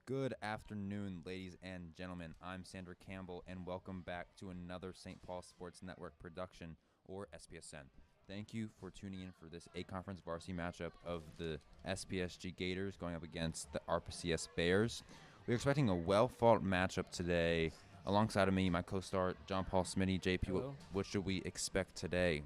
Good afternoon, ladies and gentlemen. I'm Sandra Campbell, and welcome back to another St. Paul Sports Network production, or SPSN. Thank you for tuning in for this A-Conference varsity matchup of the SPSG Gators going up against the RPCS Bears. We're expecting a well-fought matchup today. Alongside of me, my co-star, John Paul Smitty. JP, what should we expect today?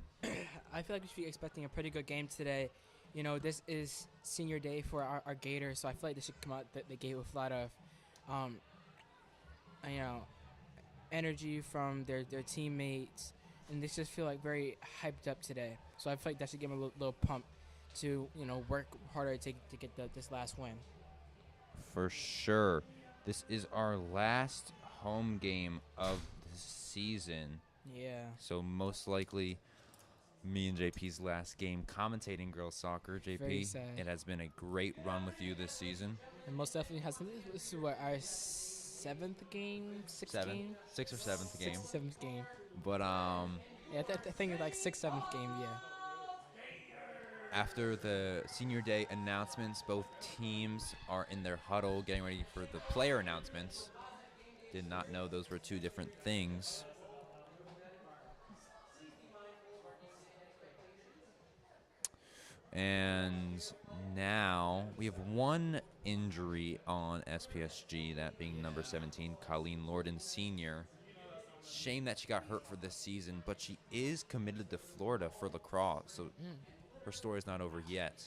I feel like we should be expecting a pretty good game today. You know, this is senior day for our Gators, so I feel like they should come out the gate with a lot of, um, you know, energy from their teammates, and they just feel like very hyped up today. So I feel like that should give them a little pump to work harder to get this last win. For sure. This is our last home game of the season. Yeah. So most likely me and JP's last game commentating girls soccer. Very JP, sad. it has been a great run with you this season. And most definitely has. This is what our seventh game, sixth game, sixth or seventh game. Seventh game. But Yeah, I think it's like sixth, seventh game. Yeah. after the senior day announcements, both teams are in their huddle getting ready for the player announcements. Did not know those were two different things. And now we have one injury on SPSG, that being number 17, Colleen Lorden Sr. Shame that she got hurt for this season, but she is committed to Florida for lacrosse, so her story is not over yet.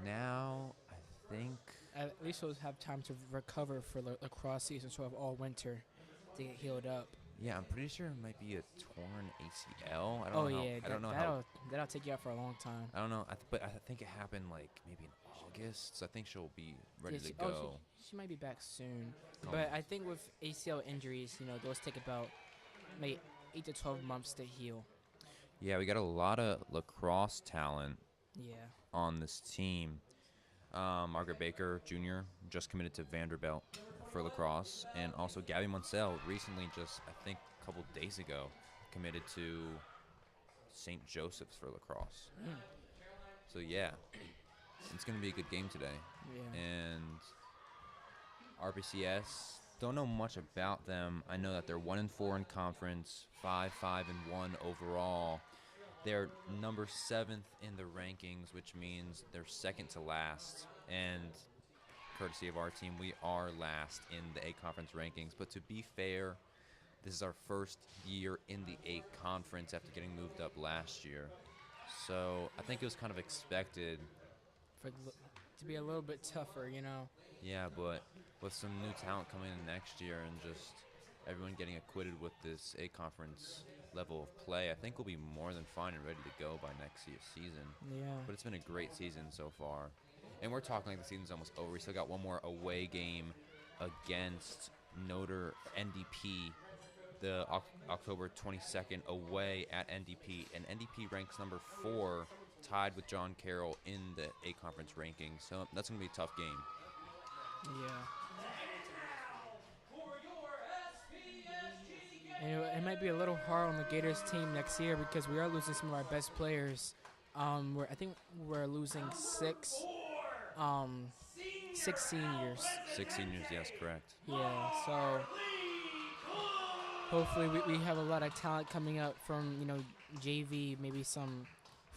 Now, I think... At least we'll have time to recover for the lacrosse season, so have all winter to get healed up. Yeah, I'm pretty sure it might be a torn ACL. I don't know how. That'll take you out for a long time. I don't know, but I think it happened like maybe in August, so I think she'll be ready to go. She might be back soon. But I think with ACL injuries, those take about maybe 8 to 12 months to heal. Yeah, we got a lot of lacrosse talent Yeah. on this team. Margaret Baker Jr. just committed to Vanderbilt for lacrosse, and also Gabby Munsell recently, just I think a couple days ago, committed to St. Joseph's for lacrosse. So yeah, it's going to be a good game today. Yeah. And RPCS, don't know much about them. I know that they're 1-4 in conference, 5-1 overall. They're number 7th in the rankings, which means they're second to last. And courtesy of our team, we are last in the A-Conference rankings. But to be fair, this is our first year in the A-Conference after getting moved up last year. So I think it was kind of expected. To be a little bit tougher, Yeah, but with some new talent coming in next year and just everyone getting acquitted with this A-Conference level of play, I think we'll be more than fine and ready to go by next season. Yeah. But it's been a great season so far. And we're talking like the season's almost over. We still got one more away game against Notre NDP, the October 22nd away at NDP. And NDP ranks number 4, tied with John Carroll in the A-Conference rankings. So that's going to be a tough game. Yeah. It might be a little hard on the Gators team next year because we are losing some of our best players. I think we're losing 6 seniors. 6 seniors, yes, correct. Yeah, so hopefully we have a lot of talent coming up from, JV, maybe some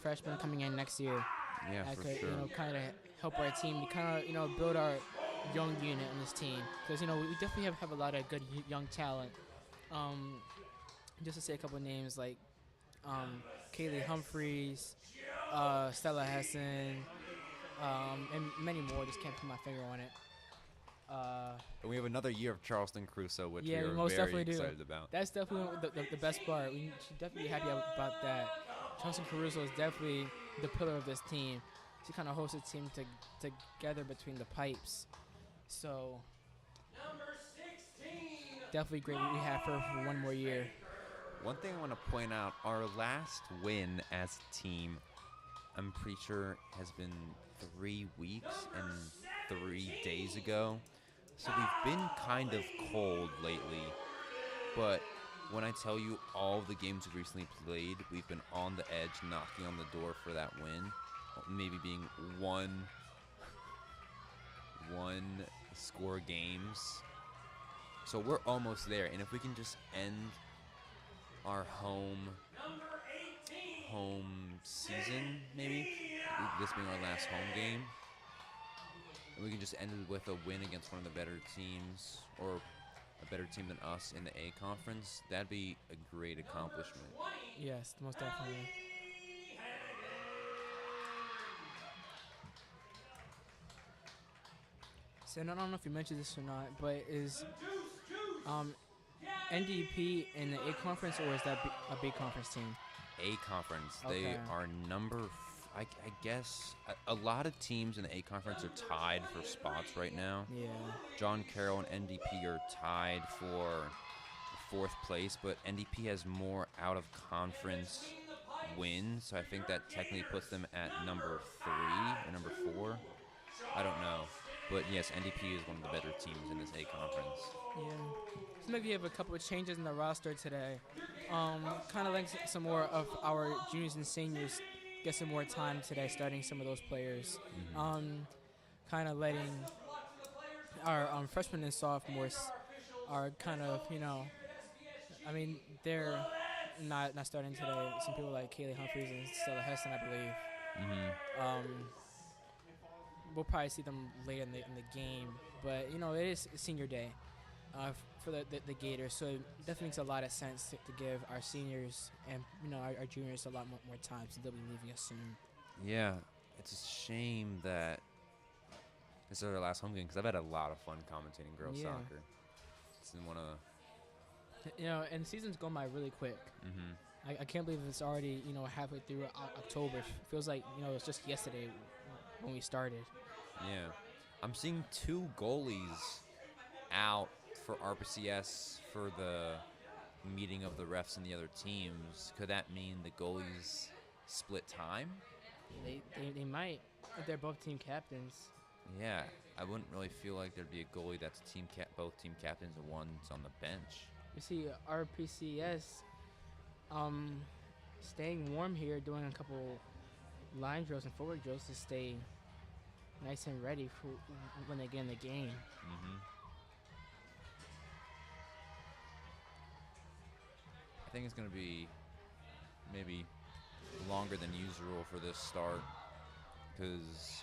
freshmen coming in next year. Yeah, that for could, sure. Kind of help our team to kind of, build our young unit on this team. Because, we definitely have a lot of good young talent. Just to say a couple of names like Kaylee Humphreys, Stella Hessen, and many more. Just can't put my finger on it. And we have another year of Charleston Crusoe, which yeah, we are most very definitely excited do. about. That's definitely the best part. We should definitely be happy about that. Charleston Caruso is definitely the pillar of this team. She kind of holds the team together between the pipes. So definitely great we have her for one more year. One thing I want to point out, our last win as a team, I'm pretty sure has been 3 weeks and 3 days ago. So we've been kind of cold lately. But when I tell you all the games we've recently played, we've been on the edge, knocking on the door for that win. Maybe being one score games. So we're almost there, and if we can just end our home season, maybe this being our last home game, and we can just end it with a win against one of the better teams, or a better team than us in the A conference, that'd be a great accomplishment. Yes, most definitely. So I don't know if you mentioned this or not, but is um, NDP in the A conference, or is that a B conference team? A conference. They Okay. are I guess a lot of teams in the A conference are tied for spots right now. Yeah. John Carroll and NDP are tied for fourth place, but NDP has more out of conference wins, so I think that technically puts them at number 3 or number 4. I don't know. But yes, NDP is one of the better teams in this A conference. Yeah. Seems like we have a couple of changes in the roster today. Kind of like some more of our juniors and seniors get some more time today, starting some of those players. Kind of letting our freshmen and sophomores are kind of, I mean, they're not starting today. Some people like Kaylee Humphreys and Stella Heston, I believe. We'll probably see them later in the game, but it is senior day for the Gators, so it definitely makes a lot of sense to give our seniors and our juniors a lot more time, since they'll be leaving us soon. Yeah, it's a shame that this is our last home game, because I've had a lot of fun commentating girls soccer. It's in one of and the season's going by really quick. I can't believe it's already halfway through October. Feels like it's just yesterday when we started. Yeah, I'm seeing 2 goalies out for RPCS for the meeting of the refs and the other teams. Could that mean the goalies split time? They might, if they're both team captains. Yeah, I wouldn't really feel like there'd be a goalie that's both team captains and one's on the bench. You see RPCS staying warm here, doing a couple line drills and forward drills to stay nice and ready for when they get in the game. I think it's going to be maybe longer than usual for this start, because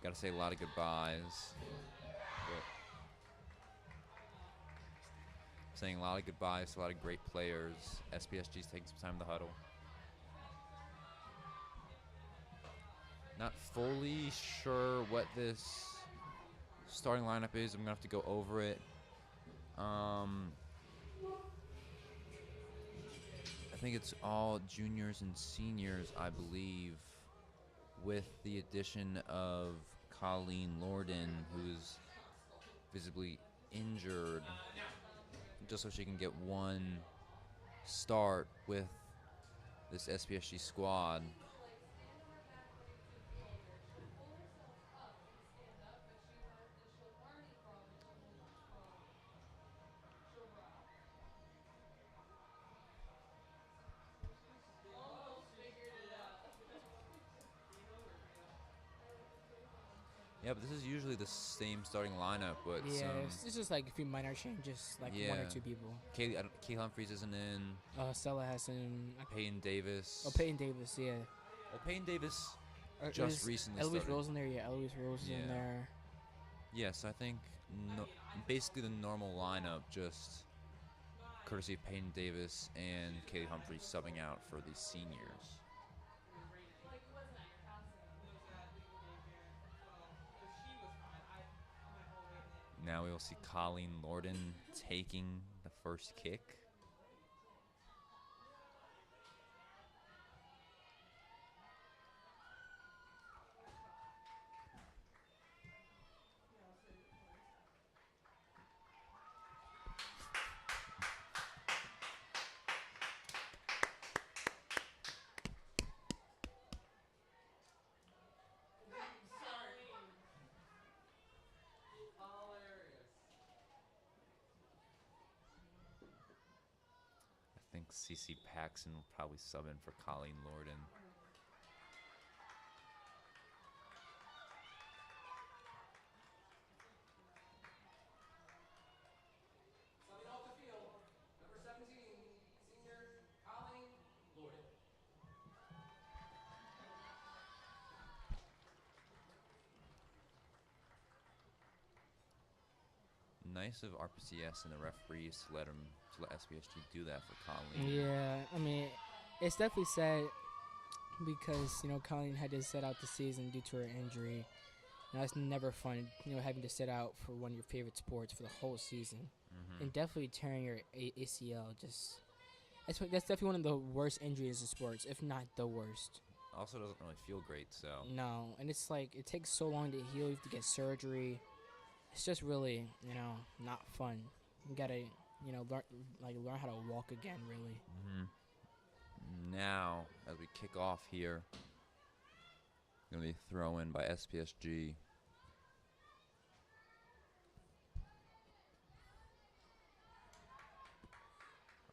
got to say a lot of goodbyes. But saying a lot of goodbyes to a lot of great players. SPSG's taking some time to huddle. Not fully sure what this starting lineup is. I'm going to have to go over it. I think it's all juniors and seniors, I believe, with the addition of Colleen Lorden, who's visibly injured, just so she can get one start with this SPSG squad. Yeah, but this is usually the same starting lineup, but it's just like a few minor changes, like one or two people. Kay Humphreys isn't in. Stella Heston. Peyton Davis. Peyton Davis, yeah. Well, Peyton Davis just recently Eloise started. Rose in there, yeah. Eloise Rose is in there. Yes, I think basically the normal lineup, just courtesy of Peyton Davis and Kay Humphreys subbing out for the seniors. Now we will see Colleen Lorden taking the first kick. I think CC Paxson will probably sub in for Colleen Lorden. Nice of RPCS and the referees to let SPSG do that for Colleen. Yeah, I mean, it's definitely sad because Colleen had to sit out the season due to her injury. And that's never fun, having to sit out for one of your favorite sports for the whole season, and definitely tearing your ACL. That's definitely one of the worst injuries in sports, if not the worst. Also doesn't really feel great, so. No, and it's like it takes so long to heal. You have to get surgery. It's just really, not fun. You gotta, learn how to walk again, really. Now, as we kick off here, going to be throw in by SPSG.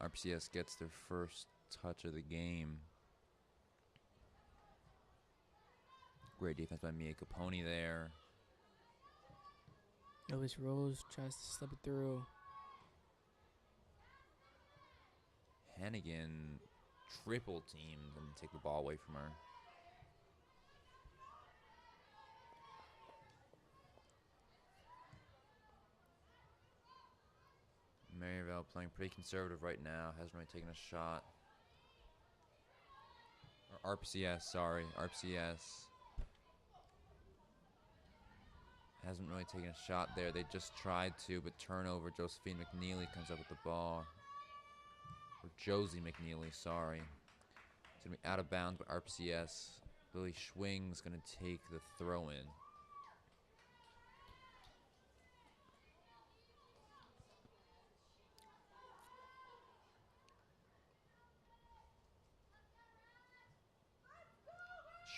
RPCS gets their first touch of the game. Great defense by Mia Capone there. Elvis Rose tries to slip it through. Hannigan triple teamed and take the ball away from her. Maryville playing pretty conservative right now. Hasn't really taken a shot. Or RPCS, sorry. RPCS hasn't really taken a shot there. They just tried to, but turnover. Josephine McNeely comes up with the ball. Or Josie McNeely, sorry. It's going to be out of bounds by RPCS. Lily Schwing's going to take the throw in.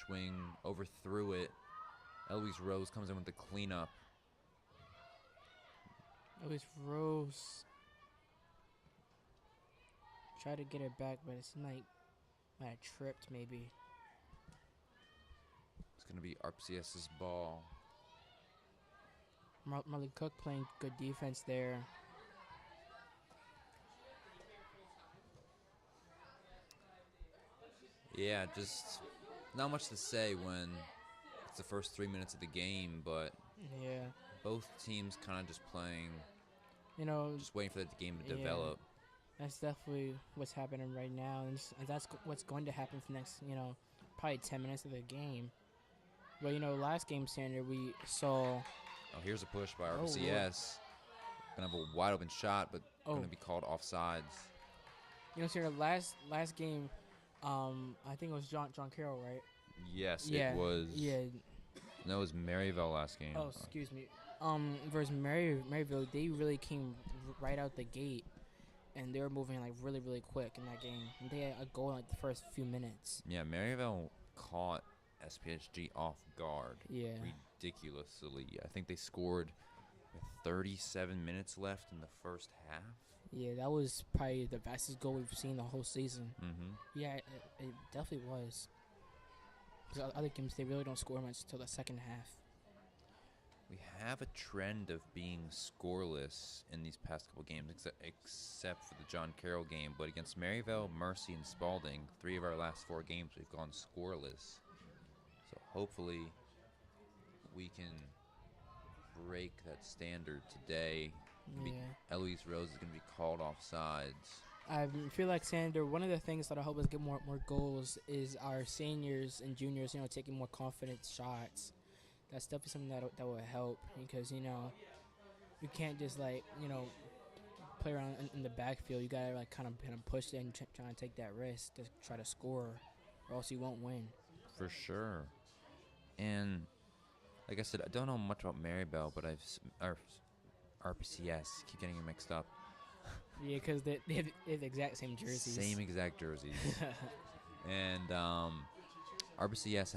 Schwing overthrew it. Eloise Rose comes in with the cleanup. Eloise Rose tried to get it back, but it's might have tripped maybe. It's going to be RPCS's ball. Marley Cook playing good defense there. Yeah, just not much to say when it's the first 3 minutes of the game, but yeah, both teams kind of just playing, just waiting for the game to develop. That's definitely what's happening right now, and that's what's going to happen for the next, probably 10 minutes of the game. But, last game, Sander, we saw... Oh, here's a push by RPCS. Gonna have a wide open shot, but gonna be called offsides. Sander, last game, I think it was John Carroll, right? Yes, it was. Yeah. No, it was Maryville last game. Oh, excuse me. Versus Maryville, they really came right out the gate, and they were moving really, really quick in that game. And they had a goal in the first few minutes. Yeah, Maryville caught SPSG off guard. Yeah. Ridiculously. I think they scored with 37 minutes left in the first half. Yeah, that was probably the fastest goal we've seen the whole season. Yeah, it definitely was. Because other games, they really don't score much until the second half. We have a trend of being scoreless in these past couple games, except for the John Carroll game. But against Maryville, Mercy, and Spalding, 3 of our last 4 games, we've gone scoreless. So hopefully we can break that standard today. Yeah. Eloise Rose is going to be called offsides. I feel like, Sander, one of the things that'll help us get more goals is our seniors and juniors, taking more confident shots. That's definitely something that will help because, you can't just, play around in the backfield. You got to, kind of push it and try to take that risk to try to score, or else you won't win. For sure. And, like I said, I don't know much about Maryville, but RPCS, keep getting it mixed up. Yeah, because they have the exact same jerseys. Same exact jerseys. And RPCS,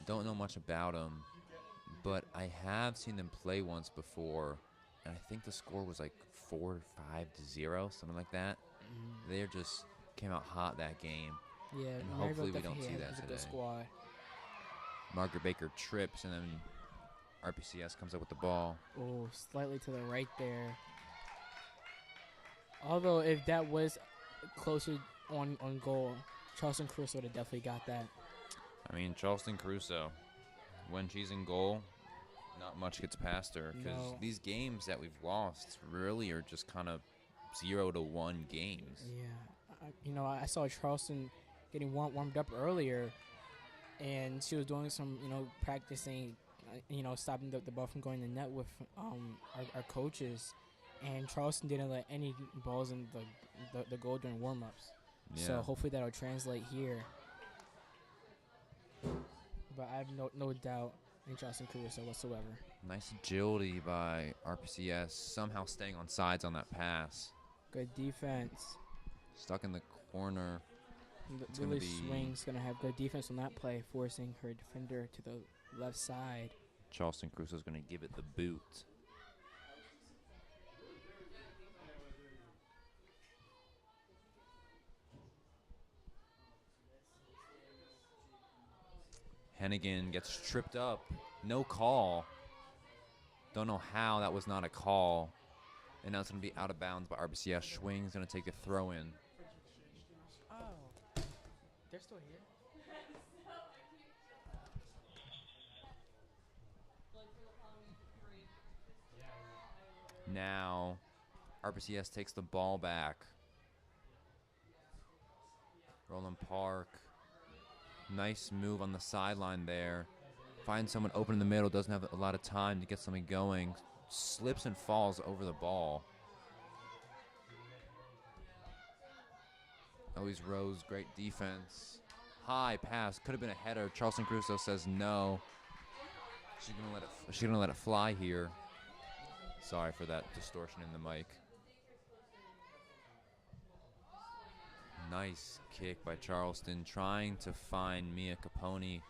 don't know much about them, but I have seen them play once before, and I think the score was 4-5-0, something like that. They just came out hot that game. Yeah, and hopefully we don't see that today. today. Good squad. Margaret Baker trips, and then RPCS comes up with the ball. Oh, slightly to the right there. Although if that was closer on goal, Charleston Crusoe would have definitely got that. I mean, Charleston Crusoe, when she's in goal, Not much gets past her because No. these games that we've lost really are just kind of 0-1 games. Yeah, I saw Charleston getting warmed up earlier, and she was doing some, practicing, stopping the ball from going to the net with our coaches, and Charleston didn't let any balls in the goal during warm-ups. Yeah. So hopefully that'll translate here. But I have no doubt in Charleston Caruso whatsoever. Nice agility by RPCS, somehow staying on sides on that pass. Good defense. Stuck in the corner. Lily Swing's going to have good defense on that play, forcing her defender to the left side. Charleston Crusoe's going to give it the boot. Hennigan gets tripped up. No call. Don't know how that was not a call. And now it's going to be out of bounds by RPCS. Schwing's going to take the throw in. Oh. They're still here? Now RPCS takes the ball back. Roland Park. Nice move on the sideline there. Finds someone open in the middle. Doesn't have a lot of time to get something going. Slips and falls over the ball. Always Rose, great defense. High pass, could have been a header. Charleston Crusoe says no. She's gonna let it fly here. Sorry for that distortion in the mic. Nice kick by Charleston, trying to find Mia Capone.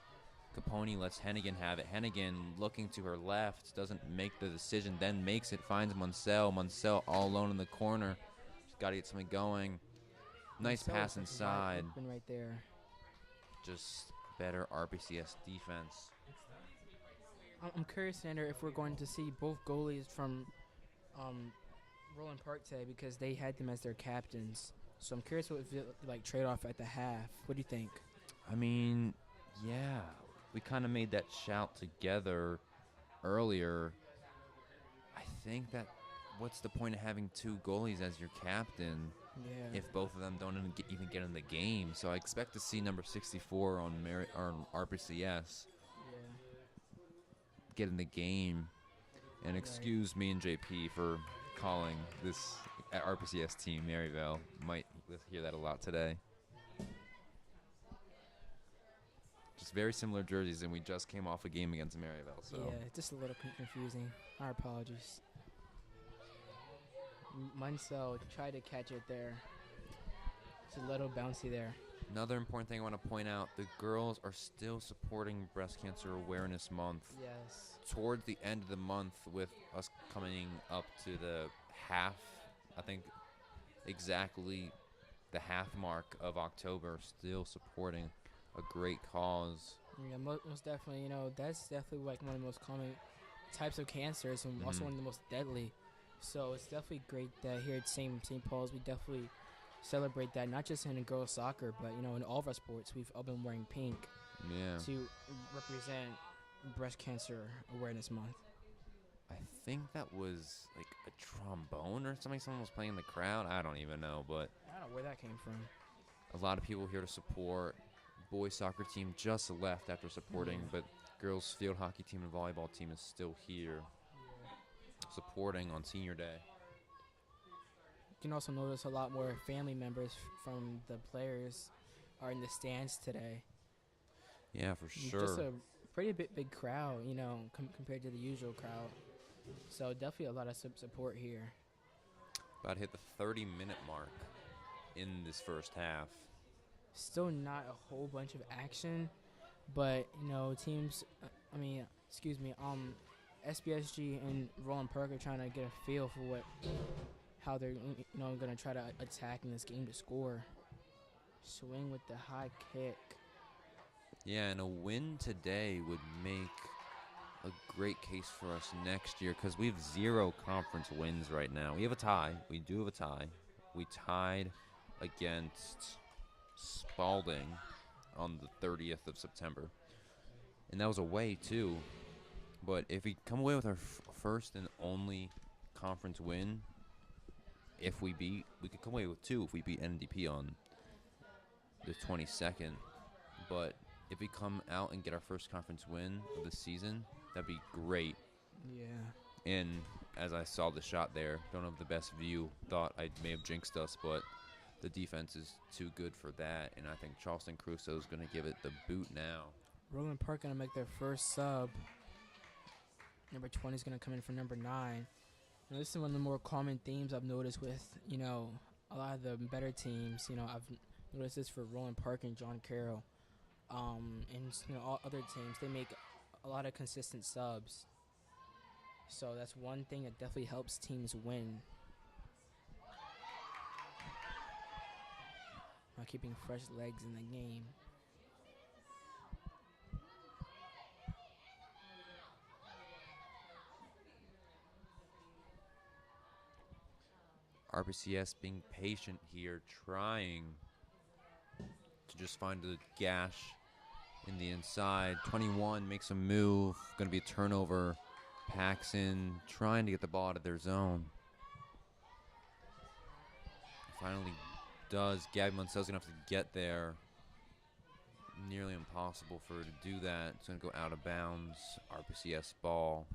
Capone lets Hennigan have it. Hennigan looking to her left, doesn't make the decision, then makes it, finds Munsell. Munsell all alone in the corner. She's got to get something going. Nice pass inside. Right there. Just better RPCS defense. I'm curious, Sander, if we're going to see both goalies from Roland Park today because they had them as their captains. So I'm curious what it like trade off at the half. What do you think? I mean, yeah, we kind of made that shout together earlier. I think that what's the point of having two goalies as your captain if both of them don't even get in the game? So I expect to see number 64 on RPCS get in the game. And excuse me and JP for calling this RPCS team Maryville. Might hear that a lot today. Just very similar jerseys, and we just came off a game against Maryville. So yeah, just a little confusing. Our apologies. Munsell tried to catch it there. It's a little bouncy there. Another important thing I want to point out, the girls are still supporting Breast Cancer Awareness Month. Yes. Towards the end of the month, with us coming up to the half, I think exactly the half mark of October, still supporting a great cause. Yeah, most definitely. That's definitely like one of the most common types of cancers and also one of the most deadly. So it's definitely great that here at St. Paul's we definitely celebrate that, not just in girls soccer, but in all of our sports. We've all been wearing pink to represent Breast Cancer Awareness Month. I think that was like a trombone or something someone was playing in the crowd. I don't even know, but I don't know where that came from. A lot of people here to support. Boys soccer team just left after supporting, but girls field hockey team and volleyball team is still here supporting on senior day. You can also notice a lot more family members from the players are in the stands today. Yeah, for sure. Just a pretty big crowd, compared to the usual crowd. So definitely a lot of support here. About to hit the 30-minute mark in this first half. Still not a whole bunch of action, but teams. SPSG and Roland Park are trying to get a feel for how they're going to try to attack in this game to score. Swing with the high kick. Yeah, and a win today would make a great case for us next year because we have 0 conference wins right now. We have a tie. We do have a tie. We tied against Spalding on the 30th of September. And that was away, too. But if we come away with our first and only conference win, we could come away with 2 if we beat NDP on the 22nd. But if we come out and get our first conference win of the season, that'd be great. Yeah. And as I saw the shot there, don't have the best view. Thought I may have jinxed us, but the defense is too good for that. And I think Charleston Crusoe is going to give it the boot now. Roland Park going to make their first sub. Number 20 is going to come in for number 9. Now, this is one of the more common themes I've noticed with, a lot of the better teams. I've noticed this for Roland Park and John Carroll. And, all other teams, they make a lot of consistent subs. So that's one thing that definitely helps teams win. By keeping fresh legs in the game. RPCS being patient here, trying to just find a gash in the inside. 21 makes a move, going to be a turnover. Paxson trying to get the ball out of their zone. Finally does. Gabby Munsell's going to have to get there. Nearly impossible for her to do that. It's going to go out of bounds. RPCS ball.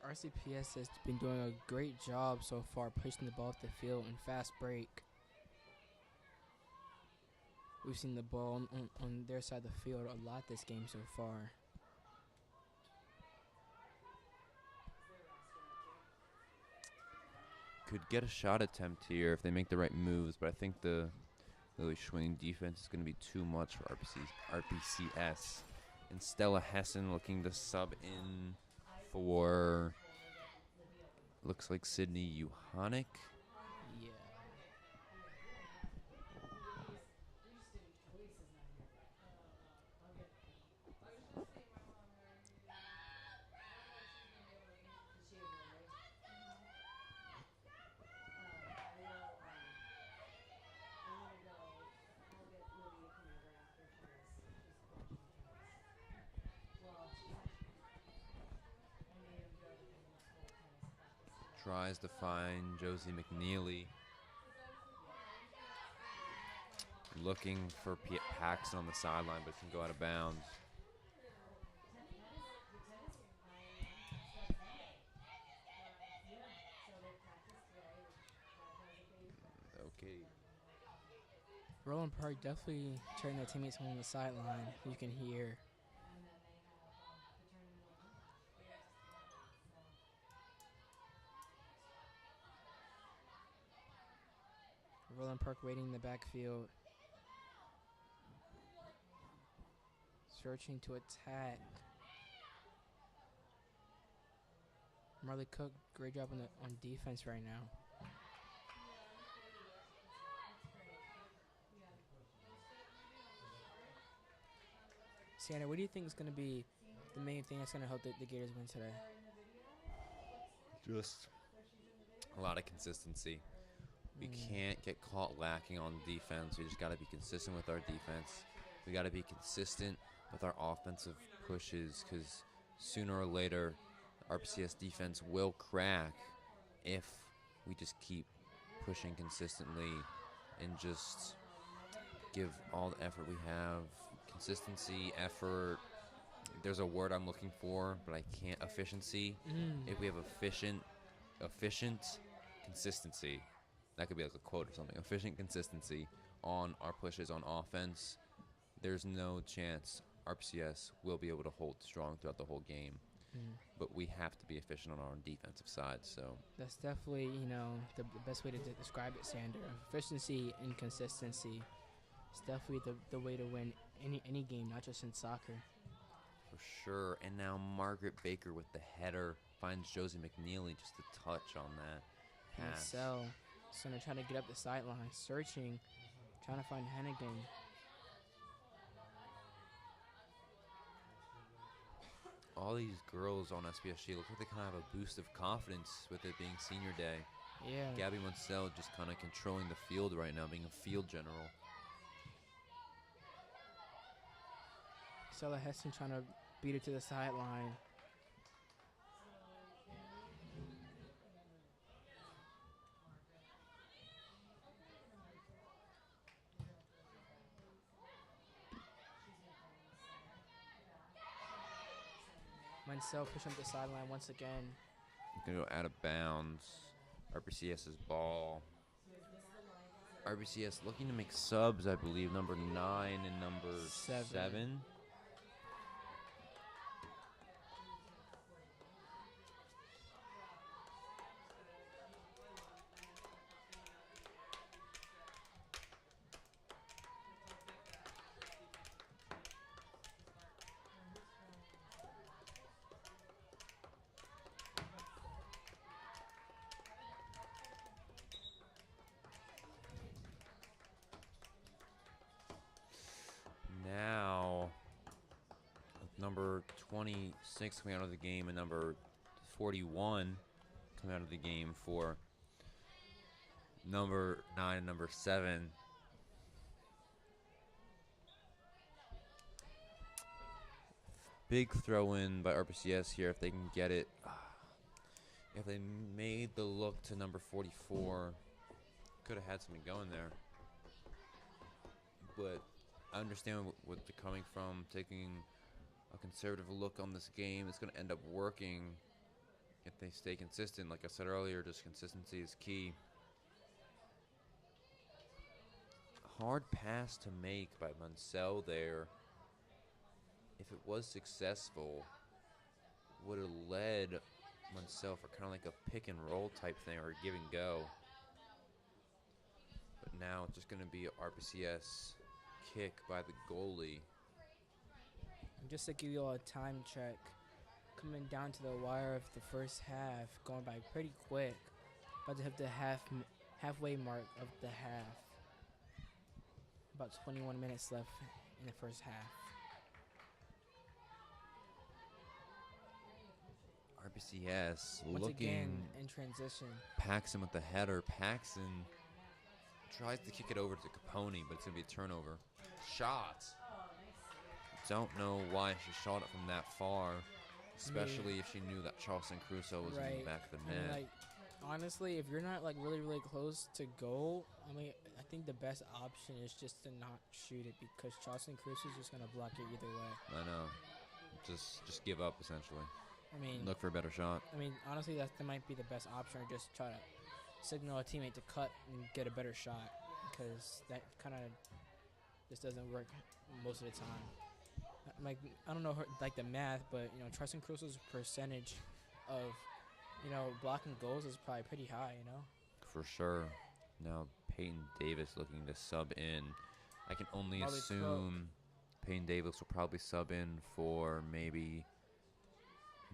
RCPS has been doing a great job so far pushing the ball up the field in fast break. We've seen the ball on their side of the field a lot this game so far. Could get a shot attempt here if they make the right moves, but I think the Lily Schwing defense is going to be too much for RPCS. And Stella Hessen looking to sub in for, looks like Sydney Uhanic. Yeah. Tries to find Josie McNeely. Looking for Paxton on the sideline, but can go out of bounds. Okay. Roland Park definitely turning their teammates on the sideline. You can hear. Roland Park waiting in the backfield. Searching to attack. Marley Cook, great job on defense right now. Sienna, what do you think is going to be the main thing that's going to help the Gators win today? Just a lot of consistency. We can't get caught lacking on defense. We just got to be consistent with our defense. We got to be consistent with our offensive pushes, because sooner or later, RPCS defense will crack if we just keep pushing consistently and just give all the effort we have. Consistency, effort. There's a word I'm looking for, but I can't. Efficiency. If we have efficient consistency, that could be like a quote or something. Efficient consistency on our pushes on offense. There's no chance RPCS will be able to hold strong throughout the whole game. But we have to be efficient on our defensive side. So that's definitely, the best way to describe it, Sander. Efficiency and consistency. It's definitely the way to win any game, not just in soccer. For sure. And now Margaret Baker with the header finds Josie McNeely, just a touch on that pass. Marcel, so they're trying to get up the sideline, searching, trying to find Hennigan. All these girls on SPSG look like they kind of have a boost of confidence with it being senior day. Yeah. Gabby Munsell just kind of controlling the field right now, being a field general. Stella Heston trying to beat it to the sideline. Munsell pushing up the sideline once again. Going to go out of bounds. RPCS's ball. RPCS looking to make subs, I believe, number 9 and number 7. Now, with number 26 coming out of the game and number 41 coming out of the game for number 9 and number 7. Big throw in by RPCS here if they can get it. If they made the look to number 44, could have had something going there. But I understand what they're coming from, taking a conservative look on this game. It's going to end up working if they stay consistent. Like I said earlier, just consistency is key. Hard pass to make by Munsell there. If it was successful, would have led Munsell for kind of like a pick and roll type thing or a give and go. But now it's just going to be an RPCS kick by the goalie. And just to give you all a time check, coming down to the wire of the first half, going by pretty quick. About to hit the halfway mark of the half. About 21 minutes left in the first half. RPCS Once looking again in transition. Paxson with the header. Paxson tries to kick it over to Capone, but it's going to be a turnover. Shot. Don't know why she shot it from that far, especially if she knew that Charleston Crusoe was in the back of the net. Like, honestly, if you're not like really close to goal, I mean, I think the best option is just to not shoot it because Charleston Crusoe is just going to block it either way. I know. Just give up, essentially. I mean, look for a better shot. I mean, honestly, that might be the best option, or just try to signal a teammate to cut and get a better shot, because that kind of just doesn't work most of the time. Like, I don't know like the math, but you know, Charleston Crusoe's percentage of blocking goals is probably pretty high. For sure. Now Peyton Davis looking to sub in. I can only assume Peyton Davis will probably sub in for maybe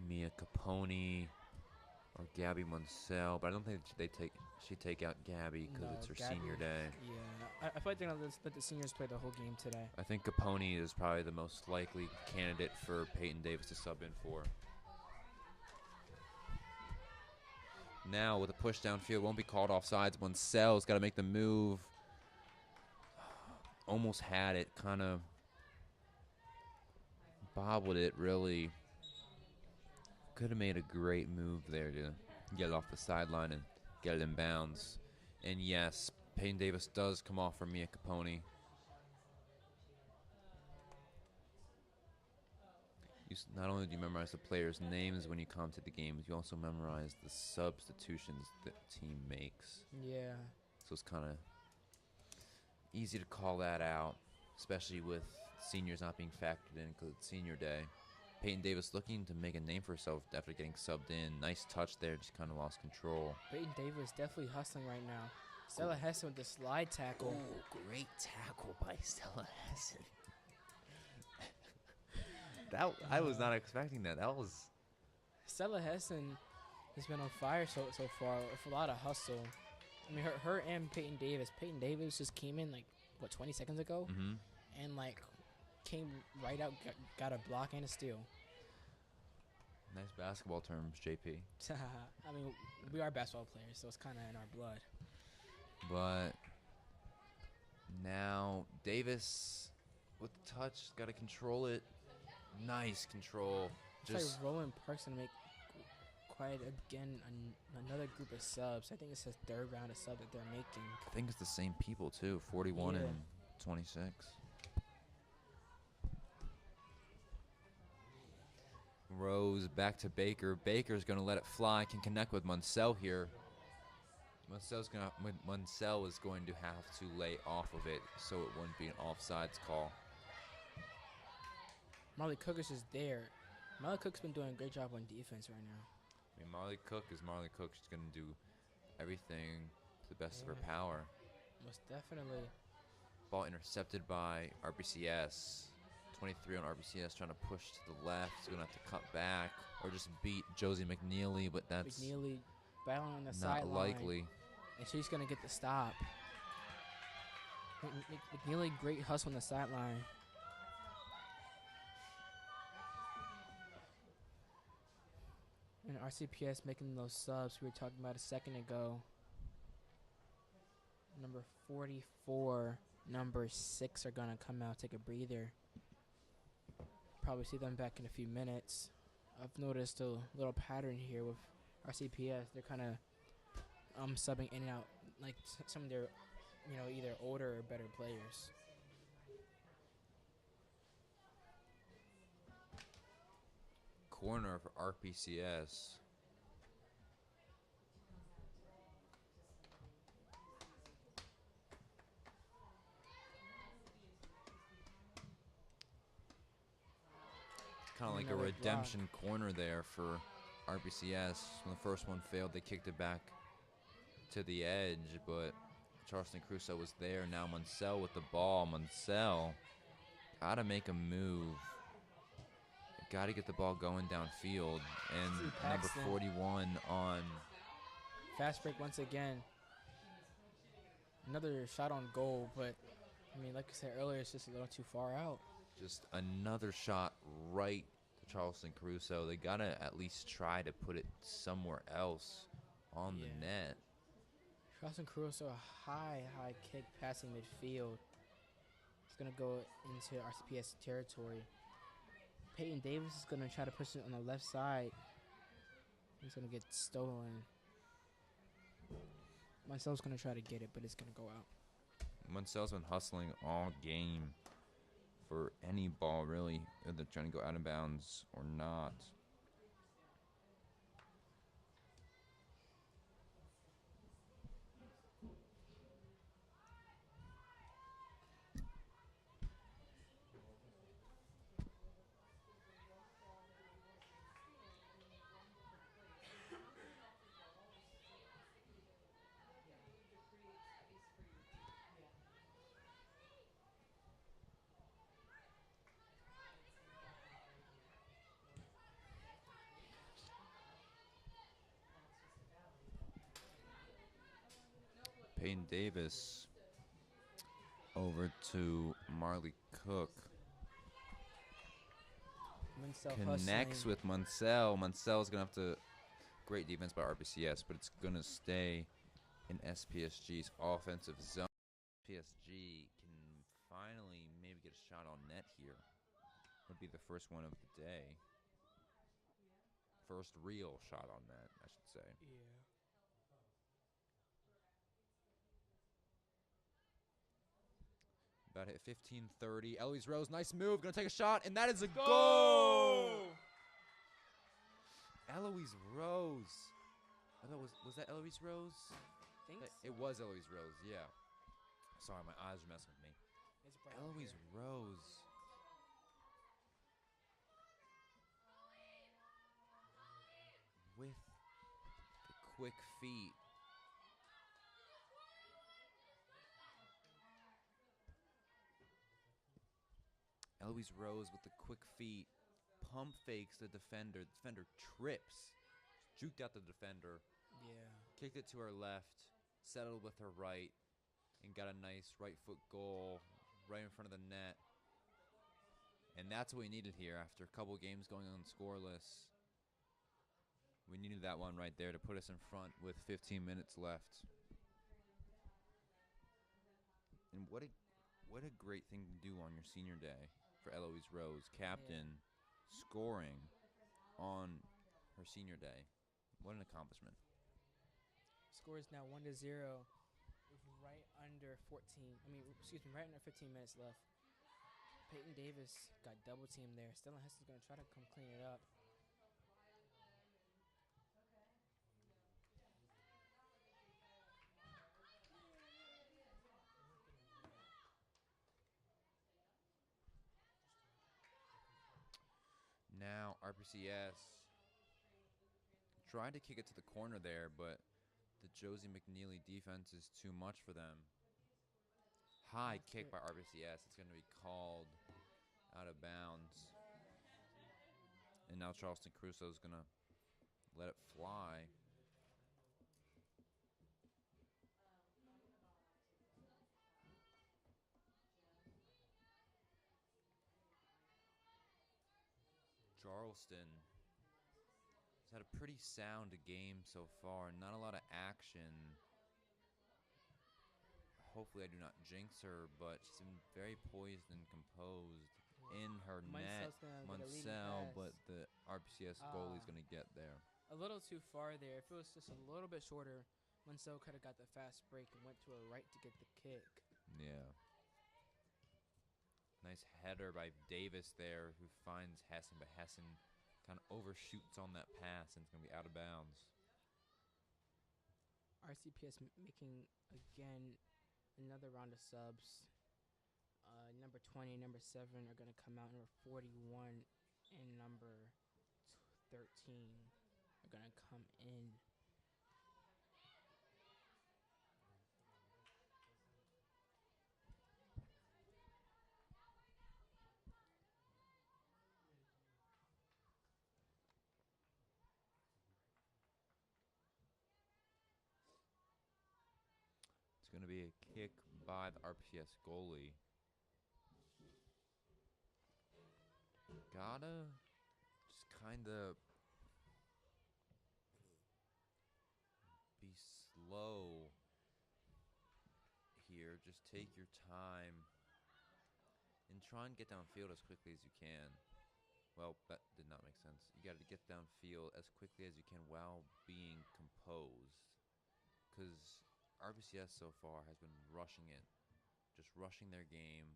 Mia Capone or Gabby Munsell, but I don't think she'd take out Gabby because it's her senior day. Yeah, I feel like they're going to let the seniors play the whole game today. I think Capone is probably the most likely candidate for Peyton Davis to sub in for. Now with a push downfield, won't be called offsides. Munsell's got to make the move. Almost had it, kind of bobbled it really. Could have made a great move there to get it off the sideline and get it in bounds. And yes, Peyton Davis does come off for Mia Capone. Not only do you memorize the players' names when you come to the games, you also memorize the substitutions that the team makes. Yeah. So it's kind of easy to call that out, especially with seniors not being factored in because it's senior day. Peyton Davis looking to make a name for herself after getting subbed in. Nice touch there, just kind of lost control. Peyton Davis definitely hustling right now. Stella Heston with the slide tackle. Oh, great tackle by Stella Heston. I was not expecting that. That was... Stella Heston has been on fire so far with a lot of hustle. I mean, her and Peyton Davis. Peyton Davis just came in, 20 seconds ago? Mm-hmm. And, came right out, got a block and a steal. Nice basketball terms, JP. I mean, we are basketball players, so it's kind of in our blood. But now Davis with the touch, got to control it. Nice control. It's like Roland Park's gonna make quite again another group of subs. I think it's his third round of sub that they're making. I think it's the same people too, 41 Yeah. and 26. Rose back to Baker. Baker's gonna let it fly. Can connect with Munsell here. Munsell is going to have to lay off of it, so it wouldn't be an offsides call. Marley Cook is just there. Marley Cook's been doing a great job on defense right now. I mean, Marley Cook is Marley Cook. She's gonna do everything to the best of her power. Most definitely. Ball intercepted by RPCS. 23 on RPCS trying to push to the left. He's going to have to cut back or just beat Josie McNeely, but that's McNeely battling on the not sideline. likely. And she's going to get the stop. McNeely, great hustle on the sideline. And RCPS making those subs we were talking about a second ago. Number 44, number 6 are going to come out, take a breather. Probably see them back in a few minutes. I've noticed a little pattern here with RCPS. They're kind of subbing in and out, like some of their, either older or better players. Corner for RPCS. Kind of like a redemption corner there for RPCS. When the first one failed, they kicked it back to the edge, but Charleston Crusoe was there. Now Munsell with the ball. Munsell got to make a move. Got to get the ball going downfield. And number 41 on. Fast break once again. Another shot on goal, but, I mean, like I said earlier, it's just a little too far out. Just another shot right to Charleston Crusoe. They got to at least try to put it somewhere else on the net. Charleston Crusoe, a high kick passing midfield. It's going to go into RCPS territory. Peyton Davis is going to try to push it on the left side. He's going to get stolen. Munsell's going to try to get it, but it's going to go out. Munsell's been hustling all game for any ball, really, whether they're trying to go out of bounds or not. Payne Davis over to Marley Cook. Munsell Connects hustling with Munsell. Munsell's going to have to. Great defense by RPCS, but it's going to stay in SPSG's offensive zone. SPSG can finally maybe get a shot on net here. Would be the first one of the day. First real shot on net, I should say. Yeah. About at 15:30. Eloise Rose, nice move. Gonna take a shot, and that is a goal! Eloise Rose. I thought was that Eloise Rose? It was Eloise Rose, yeah. Sorry, my eyes are messing with me. Eloise Rose. With the quick feet. Eloise Rose with the quick feet. Pump fakes the defender. The defender trips. Juked out the defender. Yeah. Kicked it to her left. Settled with her right. And got a nice right foot goal right in front of the net. And that's what we needed here after a couple games going on scoreless. We needed that one right there to put us in front with 15 minutes left. And what a great thing to do on your senior day for Eloise Rose, captain, scoring on her senior day. What an accomplishment. Score is now 1-0 with right under 15 minutes left. Peyton Davis got double teamed there. Stellan Heston's going to try to come clean it up. Now RPCS tried to kick it to the corner there, but the Josie McNeely defense is too much for them. High kick by RPCS. It's going to be called out of bounds. And now Charleston Crusoe is going to let it fly. Charleston has had a pretty sound game so far. Not a lot of action. Hopefully I do not jinx her, but she's been very poised and composed in her net. Munsell, but the RPCS goalie's going to get there. A little too far there. If it was just a little bit shorter, Munsell could have got the fast break and went to her right to get the kick. Yeah. Nice header by Davis there, who finds Hessen, but Hessen kind of overshoots on that pass, and it's going to be out of bounds. RCPS making, again, another round of subs. Number 20 and number 7 are going to come out. Number 41 and number 13 are going to come in. It's going to be a kick by the RPCS goalie. Gotta just kind of be slow here. Just take your time and try and get downfield as quickly as you can. Well, that did not make sense. You got to get downfield as quickly as you can while being composed. Because RPCS so far has been rushing it. Just rushing their game,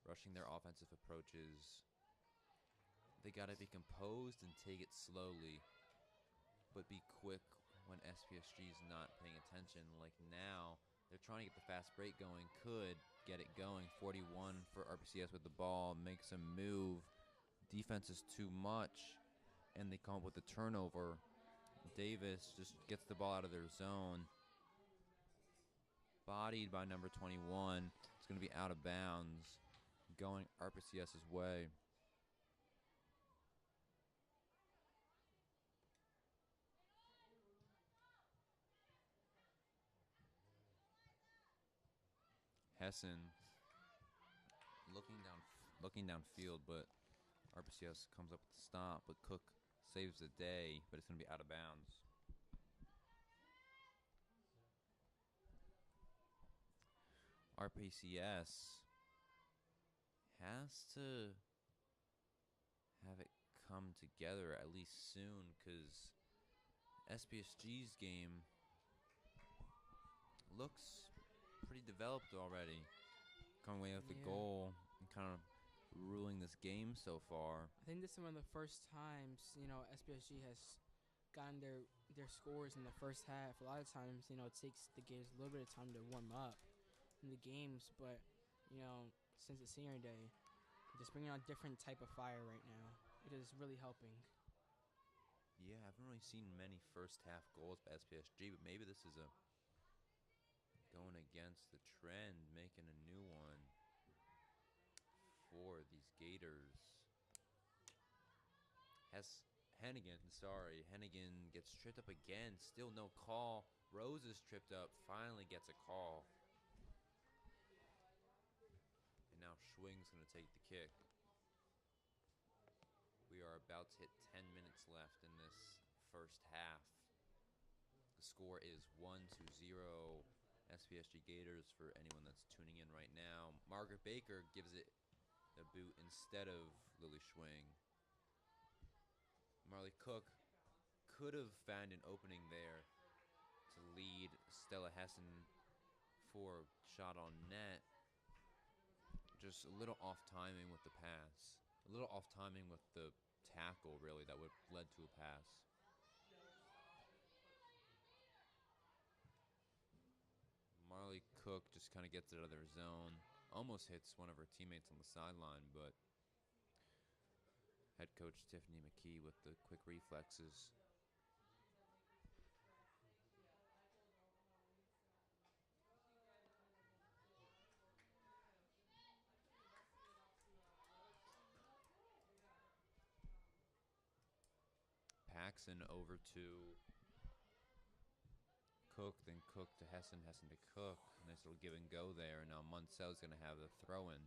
rushing their offensive approaches. They got to be composed and take it slowly, but be quick when SPSG is not paying attention. Like now, they're trying to get the fast break going. Could get it going. 41 for RPCS with the ball. Makes a move. Defense is too much, and they come up with a turnover. Davis just gets the ball out of their zone. Bodied by number 21. It's going to be out of bounds, going RPCS's way. Hessen looking downfield, but RPCS comes up with the stop, but Cook saves the day, but it's going to be out of bounds. RPCS has to have it come together at least soon, because SPSG's game looks pretty developed already. Coming away with the goal and kind of ruling this game so far. I think this is one of the first times, SPSG has gotten their scores in the first half. A lot of times, it takes the games a little bit of time to warm up in the games, but, since it's senior day, just bringing on a different type of fire right now. It is really helping. Yeah, I haven't really seen many first half goals by SPSG, but maybe this is going against the trend, making a new one for these Gators. Hennigan gets tripped up again. Still no call. Rose is tripped up. Finally gets a call. And now Schwing's going to take the kick. We are about to hit 10 minutes left in this first half. The score is 1-0 SPSG Gators for anyone that's tuning in right now. Margaret Baker gives it a boot instead of Lily Schwing. Marley Cook could have found an opening there to lead Stella Hessen for a shot on net. Just a little off timing with the pass. A little off timing with the tackle, really, that would have led to a pass. Marley Cook just kind of gets it out of their zone. Almost hits one of her teammates on the sideline, but head coach Tiffany McKee with the quick reflexes. Paxson over to Cook, then Cook to Hessen, Hessen to Cook. Nice little give and go there. Now Munsell's going to have the throw in.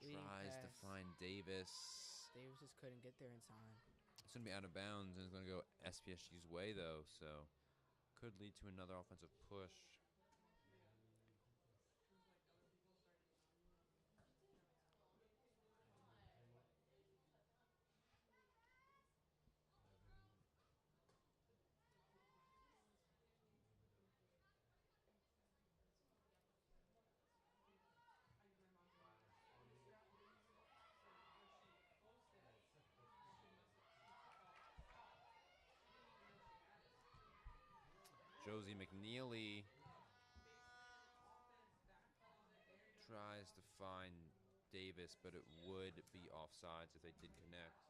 Tries to find Davis. Davis just couldn't get there in time. It's going to be out of bounds, and it's going to go SPSG's way, though, so could lead to another offensive push. Josie McNeely tries to find Davis, but it would be offsides if they did connect.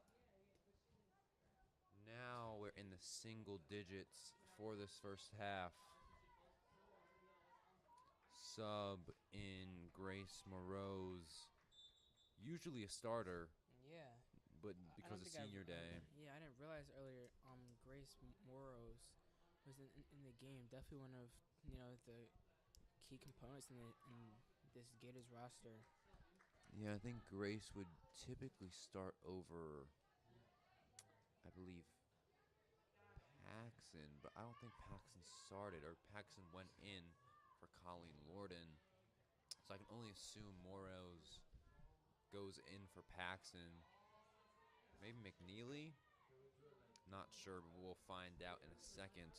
Now we're in the single digits for this first half. Sub in Grace Morose, usually a starter. Yeah. But because of senior day. I didn't realize earlier. Grace Morose was in the game. Definitely one of the key components in this Gators roster. Yeah, I think Grace would typically start over, I believe, Paxson, but I don't think Paxson started, or Paxson went in for Colleen Lorden. So I can only assume Morose goes in for Paxson. Maybe McNeely? Not sure, but we'll find out in a second.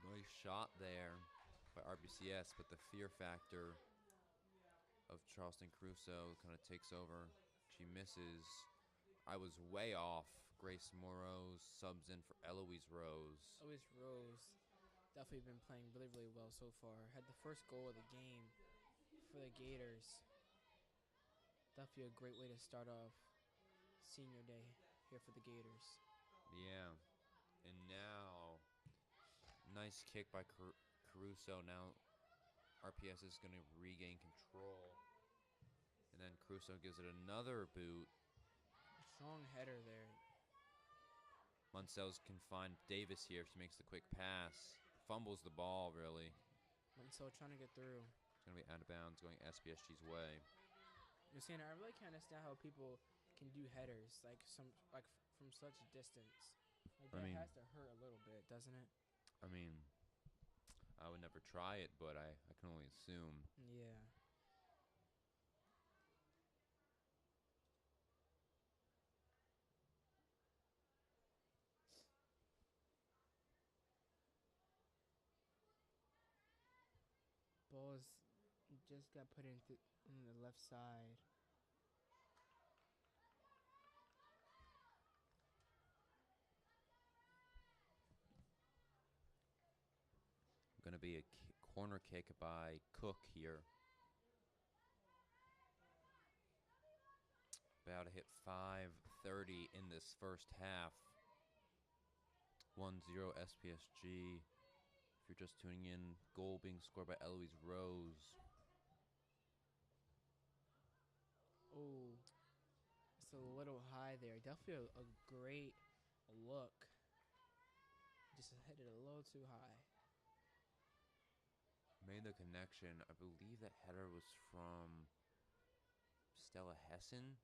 Nice shot there by RPCS, but the fear factor of Charleston Crusoe kind of takes over. She misses. I was way off. Grace Morose subs in for Eloise Rose. Eloise Rose definitely been playing really, really well so far. Had the first goal of the game for the Gators. Definitely a great way to start off senior day here for the Gators. Yeah. And now, nice kick by Caruso. Now RPS is going to regain control. And then Caruso gives it another boot. Strong header there. Munsell's can find Davis here if she makes the quick pass. Fumbles the ball, really. Munsell trying to get through. It's going to be out of bounds, going SPSG's way. You're saying I really can't understand how people can do headers from such distance. That has to hurt a little bit, doesn't it? I mean, I would never try it, but I can only assume. Yeah. Ball's just got put in the left side. Going to be a corner kick by Cook here. About to hit 5:30 in this first half. 1-0 SPSG. If you're just tuning in, goal being scored by Eloise Rose. Oh, it's a little high there. Definitely a great look. Just hit it a little too high. made the connection. I believe that header was from Stella Hessen,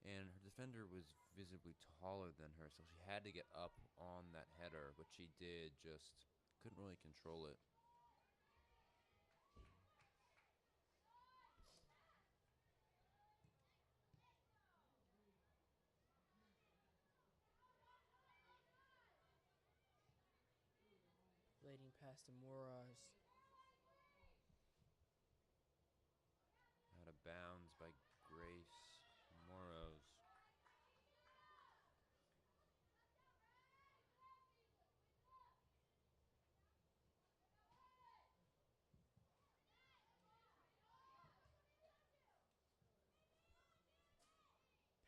and her defender was visibly taller than her, so she had to get up on that header, but she did, just couldn't really control it. Blading past the Moras. Out of bounds by Grace Moros.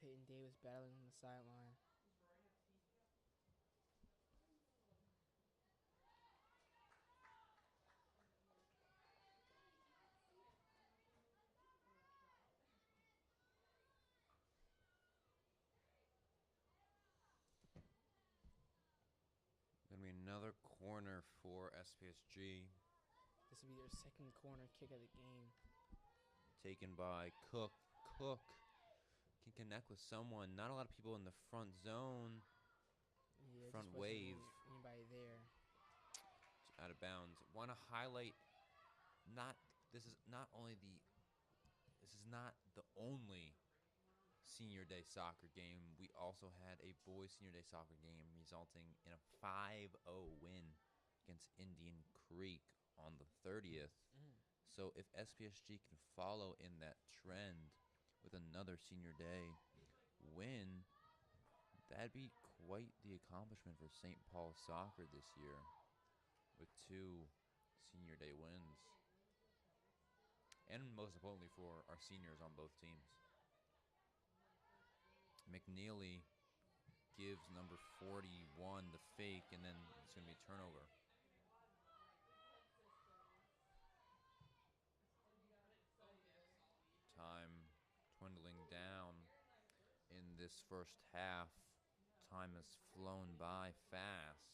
Peyton Davis battling on the sideline. Gonna be another corner for SPSG. This will be their second corner kick of the game. Taken by Cook. Cook can connect with someone. Not a lot of people in the front zone. Yeah, Front just wasn't wave. anybody there. Out of bounds. Want to highlight, this is not the only senior day soccer game. We also had a boys senior day soccer game resulting in a 5-0 win against Indian Creek on the 30th. So if SPSG can follow in that trend with another senior day win, that'd be quite the accomplishment for St. Paul soccer this year with 2 senior day wins. And most importantly for our seniors on both teams. McNeely gives number 41 the fake, and then it's going to be turnover. Time dwindling down in this first half. Time has flown by fast.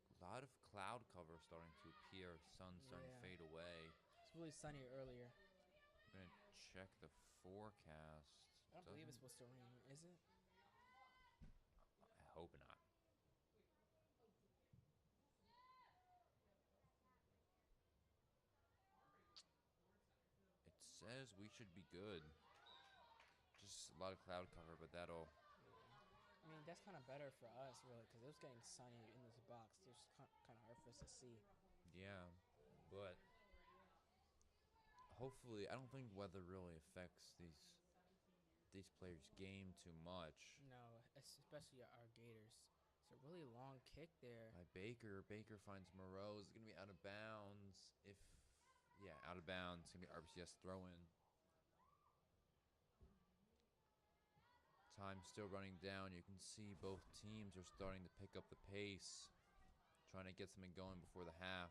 A lot of cloud cover starting to appear. Sun starting to fade away. It's really sunny earlier. I'm going to check the forecast. I don't believe it's supposed to rain, is it? I hope not. It says we should be good. Just a lot of cloud cover, but that'll... I mean, that's kind of better for us, really, because it was getting sunny in this box. It's kind of hard for us to see. Yeah, but hopefully, I don't think weather really affects these players' game too much. No, especially our Gators. It's a really long kick there. By Baker. Baker finds Moreau. It's going to be out of bounds. Out of bounds. It's going to be RPCS throw-in. Time still running down. You can see both teams are starting to pick up the pace, trying to get something going before the half.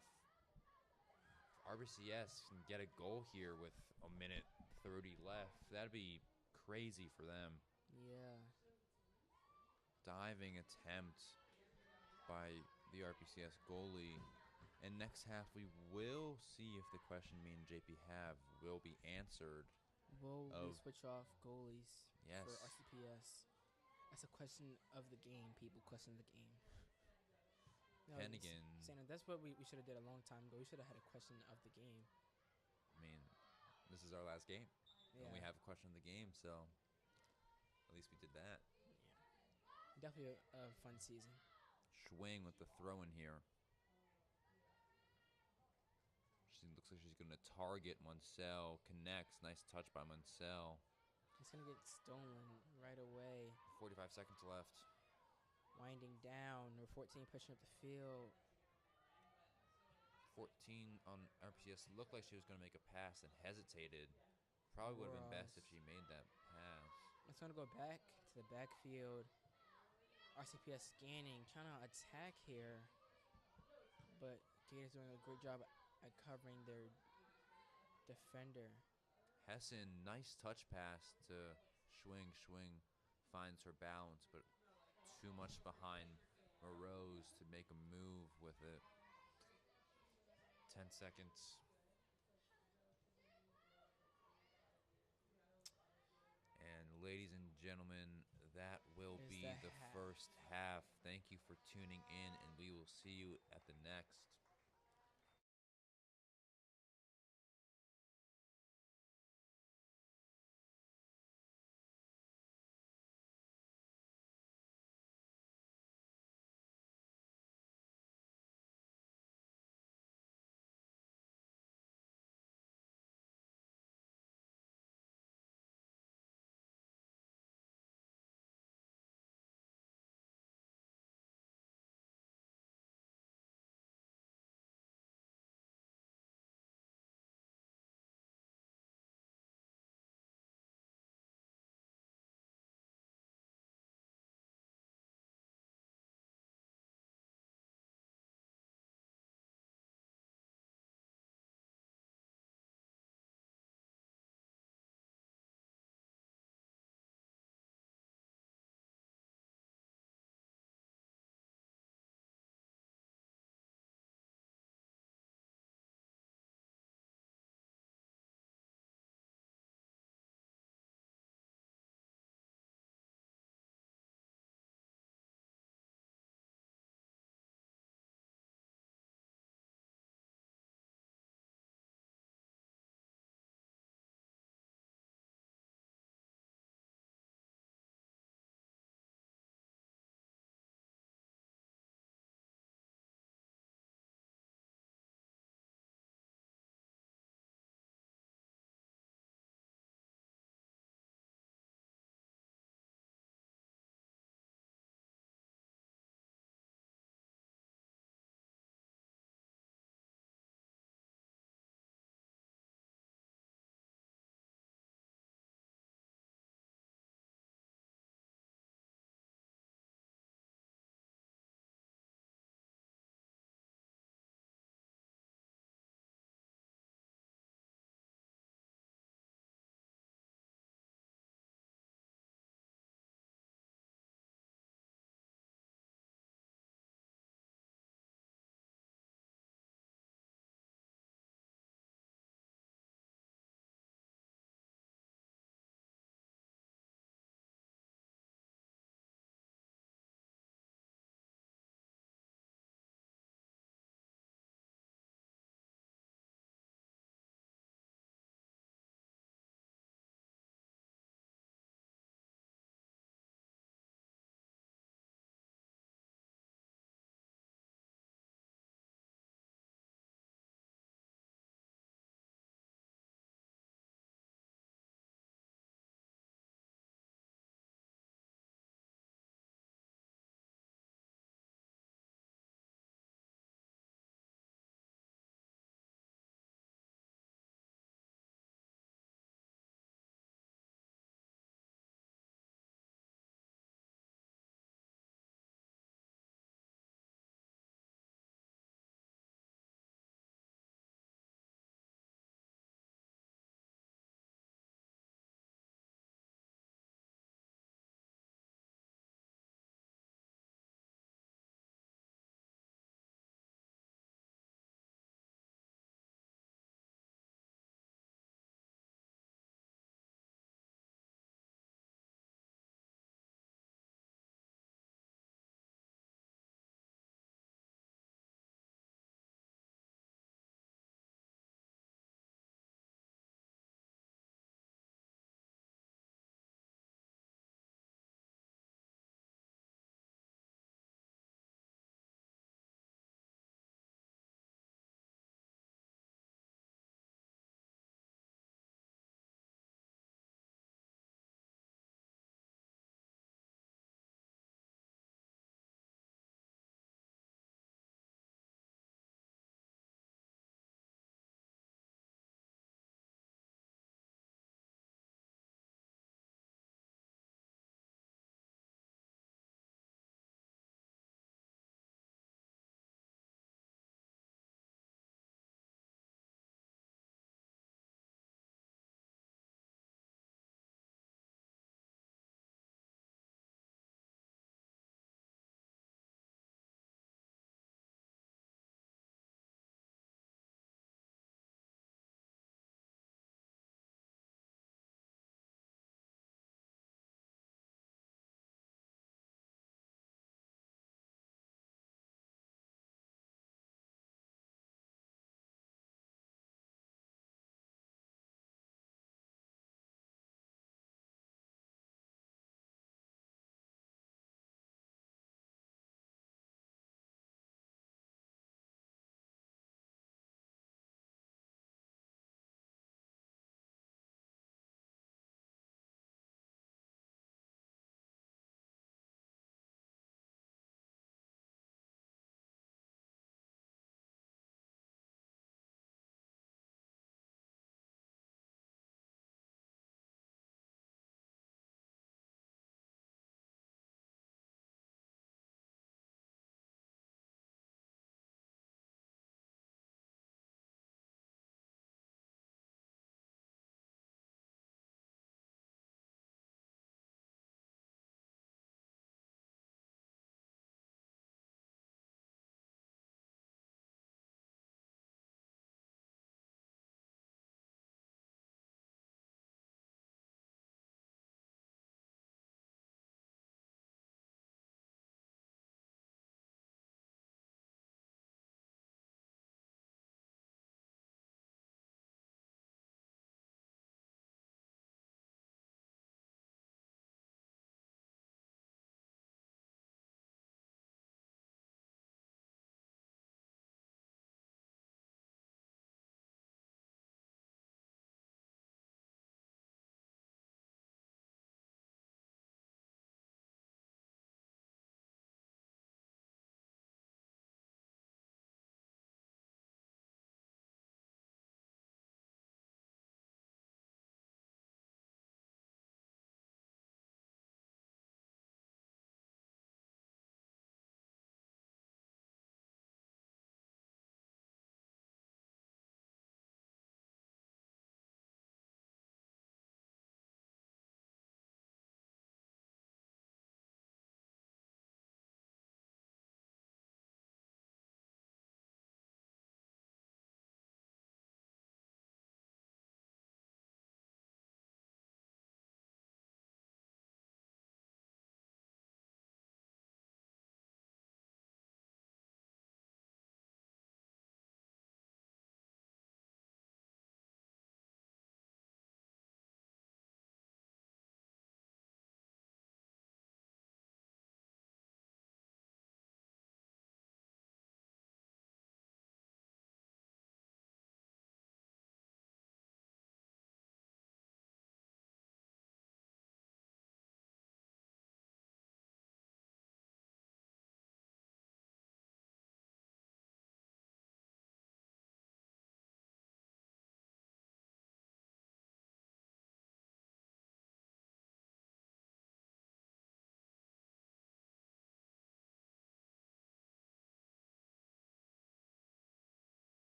If RPCS can get a goal here with a minute 30 left, that'd be crazy for them. Yeah. Diving attempt by the RPCS goalie. And next half, we will see if the question me and JP have will be answered. Will we switch off goalies Yes. for RCPS? That's a question of the game. People question the game. No, Hennigan. Santa, that's what we should have did a long time ago. We should have had a question of the game. I mean, this is our last game. Yeah. And we have a question of the game, so at least we did that. Yeah. Definitely a fun season. Schwing with the throw in here. She looks like she's going to target Munsell. Connects. Nice touch by Munsell. It's going to get stolen right away. 45 seconds left. Winding down. Number 14 pushing up the field. 14 on RPCS. Looked like she was going to make a pass and hesitated. Probably would have been best if she made that pass. It's going to go back to the backfield. RCPS scanning. Trying to attack here. But Gators doing a great job at covering their defender. Hessen, nice touch pass to Schwing. Schwing finds her balance, but too much behind Morose to make a move with it. 10 seconds. And ladies and gentlemen, that will Is the be the half. first half. Thank you for tuning in, and we will see you at the next.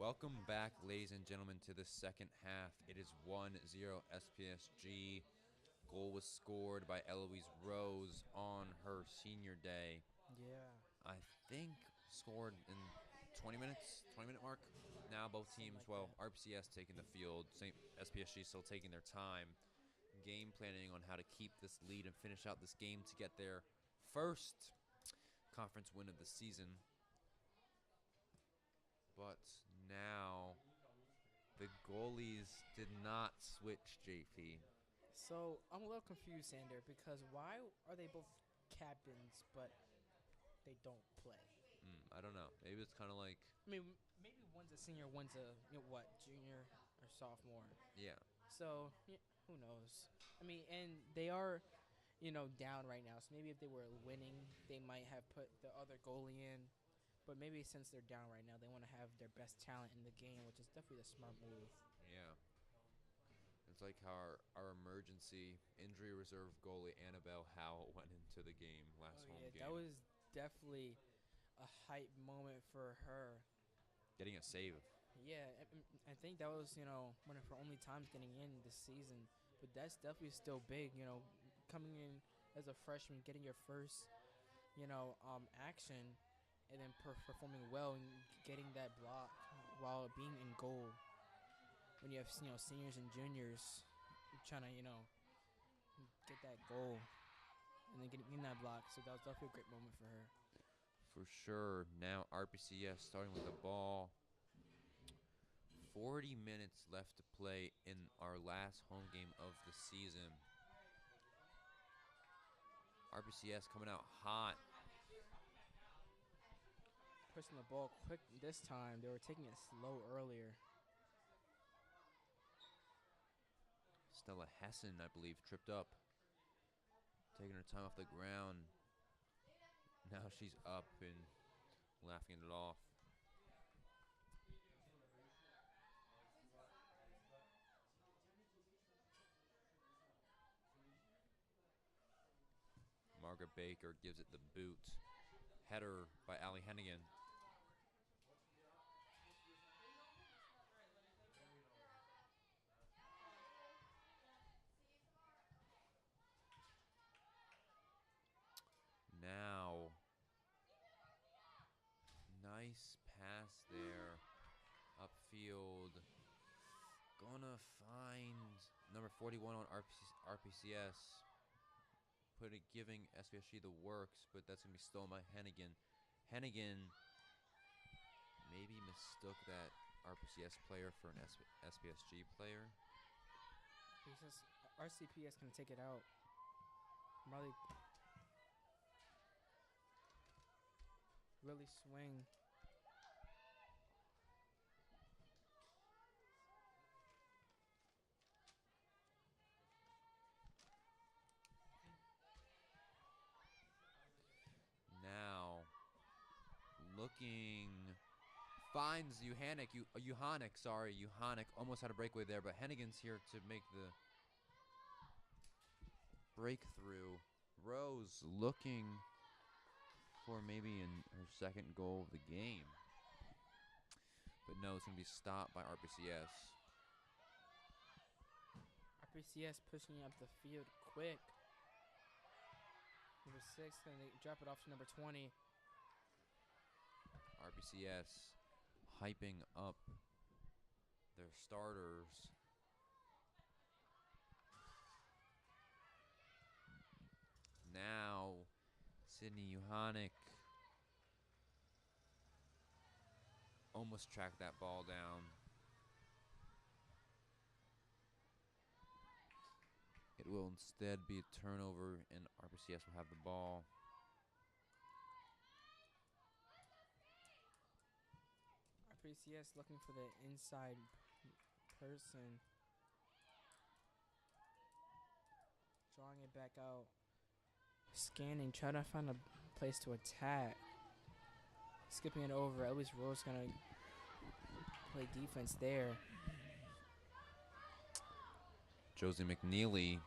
Welcome back, ladies and gentlemen, to the second half. It is 1-0 SPSG. Goal was scored by Eloise Rose on her senior day. Yeah. I think scored in 20 minutes, 20-minute mark. Now both teams, RPCS taking the field, SPSG still taking their time, game planning on how to keep this lead and finish out this game to get their first conference win of the season. But now the goalies did not switch, JP. So I'm a little confused, Sander, because why are they both captains but they don't play? I don't know. Maybe it's kind of like, I mean, maybe one's a senior, one's a junior or sophomore. yeah. So who knows? I mean, and they are, down right now. So maybe if they were winning, they might have put the other goalie in. But maybe since they're down right now, they want to have their best talent in the game, which is definitely the smart move. Yeah. It's like how our emergency injury reserve goalie Annabelle Howe went into the game last home game. That was definitely a hype moment for her. Getting a save. Yeah, I think that was, one of her only times getting in this season. But that's definitely still big, coming in as a freshman, getting your first, action, and then performing well and getting that block while being in goal. When you have, seniors and juniors trying to, get that goal and then getting that block. So that was definitely a great moment for her. For sure. Now RPCS starting with the ball. 40 minutes left to play in our last home game of the season. RPCS coming out hot. Pushing the ball quick this time. They were taking it slow earlier. Stella Hessen, I believe, tripped up. Taking her time off the ground. Now she's up and laughing it off. Margaret Baker gives it the boot. Header by Allie Hennigan. Now, nice pass there. Upfield. Gonna find number 41 on RPCS. Giving SPSG the works, but that's going to be stolen by Hennigan. Hennigan maybe mistook that RPCS player for an SPSG player. He says RCPS can take it out. Really swing. Now, looking, finds Uhanic. Uhanic almost had a breakaway there, but Hennigan's here to make the breakthrough. Rose looking for maybe her second goal of the game. But no, it's going to be stopped by RPCS. RPCS pushing up the field quick. Number 6, and they drop it off to number 20. RPCS hyping up their starters. Now, Sydney Uhanic almost tracked that ball down. It will instead be a turnover, and RPCS will have the ball. RPCS looking for the inside person. Drawing it back out. Scanning, trying to find a place to attack. Skipping it over. At least Rose going to play defense there. Josie McNeely.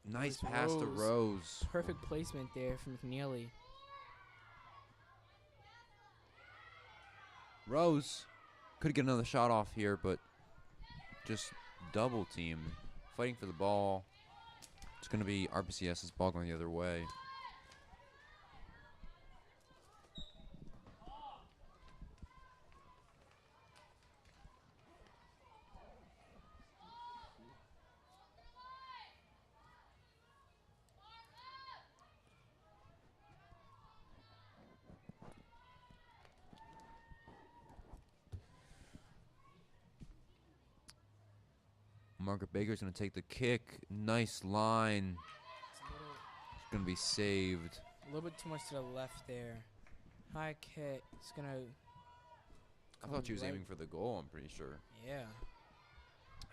Nice pass to Rose. Perfect placement there from McNeely. Rose could get another shot off here, but just double teamed. Fighting for the ball. It's going to be RPCS's ball going the other way. Margaret Baker's going to take the kick. Nice line. It's going to be saved. A little bit too much to the left there. High kick. It's going to... I thought she was aiming for the goal, I'm pretty sure. Yeah.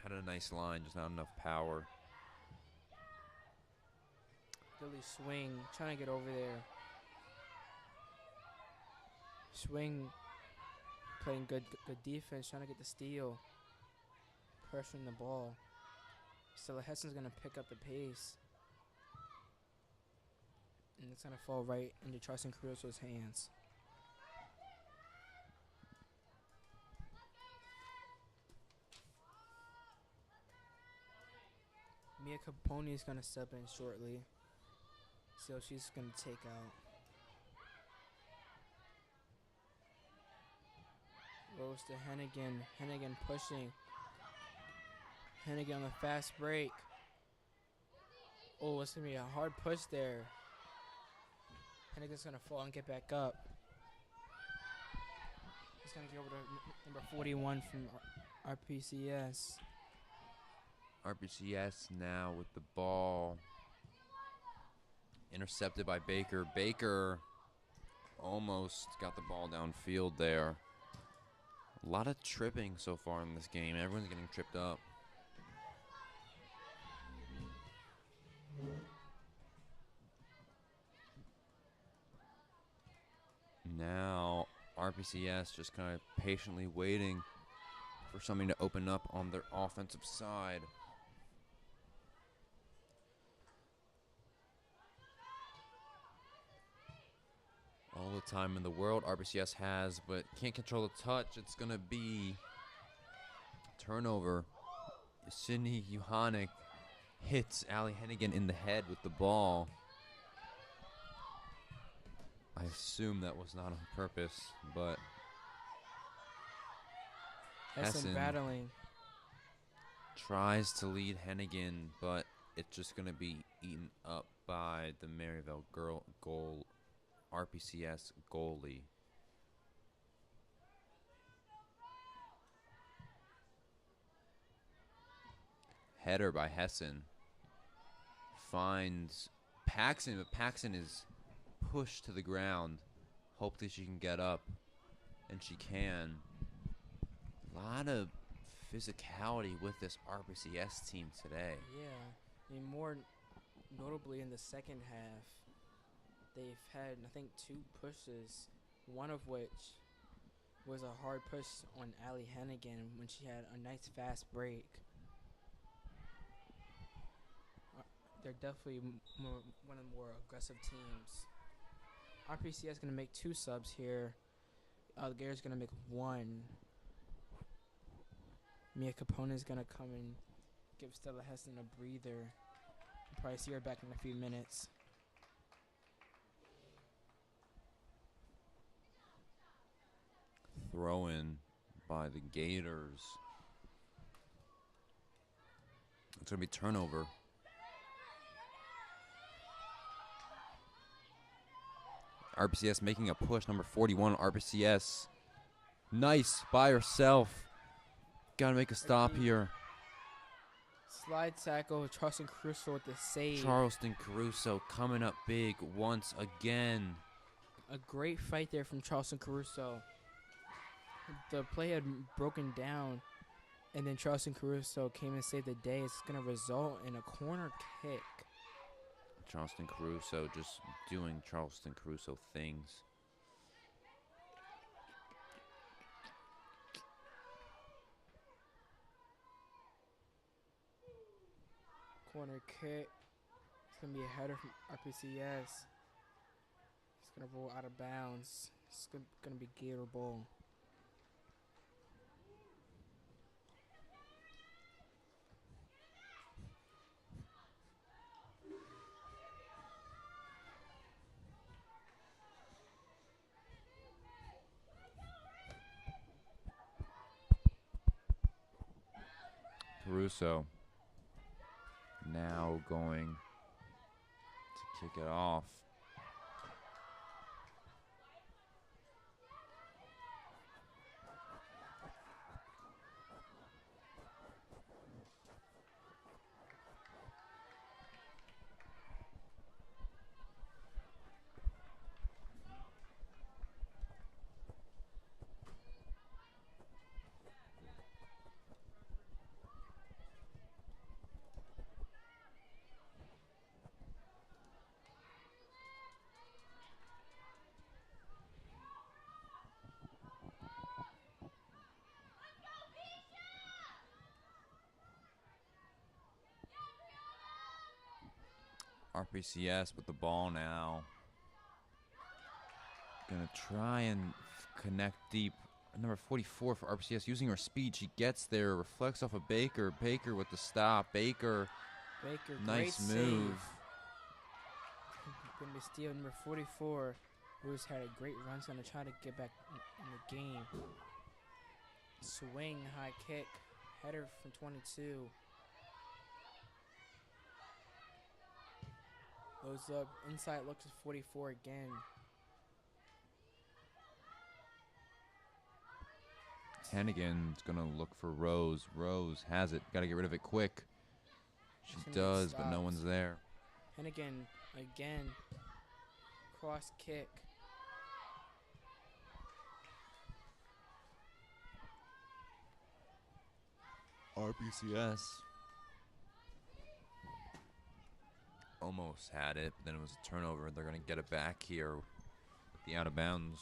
Had a nice line, just not enough power. Really swing. Trying to get over there. Swing. Playing good defense. Trying to get the steal. Pressuring the ball. Stella Hessen's going to pick up the pace. And it's going to fall right into Charleston Caruso's hands. Mia Capone is going to step in shortly. So she's going to take out. Rose to Hennigan. Hennigan pushing. Hennigan on the fast break. Oh, it's going to be a hard push there. Hennigan's going to fall and get back up. He's going to get over to number 41 from RPCS. RPCS now with the ball. Intercepted by Baker. Baker almost got the ball downfield there. A lot of tripping so far in this game. Everyone's getting tripped up. Now RPCS just kind of patiently waiting for something to open up on their offensive side. All the time in the world RPCS has, but can't control the touch. It's going to be turnover. Sydney Uhanic hits Allie Hennigan in the head with the ball. I assume that was not on purpose, but Hessen battling. Tries to lead Hennigan, but it's just going to be eaten up by the Maryville goal RPCS goalie. Header by Hessen. Finds Paxson, but Paxson is pushed to the ground. Hopefully she can get up, and she can. A lot of physicality with this RPCS team today. Yeah, I mean, more notably in the second half, they've had, I think, 2 pushes, one of which was a hard push on Allie Hennigan when she had a nice fast break. They're definitely one of the more aggressive teams. RPCS is going to make 2 subs here. The Gators going to make 1. Mia Capone is going to come and give Stella Hessen a breather. You'll probably see her back in a few minutes. Throw in by the Gators. It's going to be turnover. RPCS making a push. Number 41, RPCS. Nice by herself. Got to make a stop here. Slide tackle. Charleston Caruso with the save. Charleston Caruso coming up big once again. A great fight there from Charleston Caruso. The play had broken down, and then Charleston Caruso came and saved the day. It's going to result in a corner kick. Charleston Caruso just doing Charleston Caruso things. Corner kick. It's going to be a header from RPCS. It's going to roll out of bounds. It's going to be Gator ball. Caruso now going to kick it off. RPCS with the ball now. Gonna try and connect deep. Number 44 for RPCS using her speed. She gets there, reflects off of Baker. Baker with the stop. Baker, nice move. Going to steal number 44, who's had a great run. She's going to try to get back in the game. Swing, high kick, header from 22. Goes up, inside looks at 44 again. Hennigan's going to look for Rose. Rose has it. Got to get rid of it quick. She does, but no one's there. Hennigan again. Cross kick. RPCS almost had it, but then it was a turnover. They're going to get it back here with the out of bounds.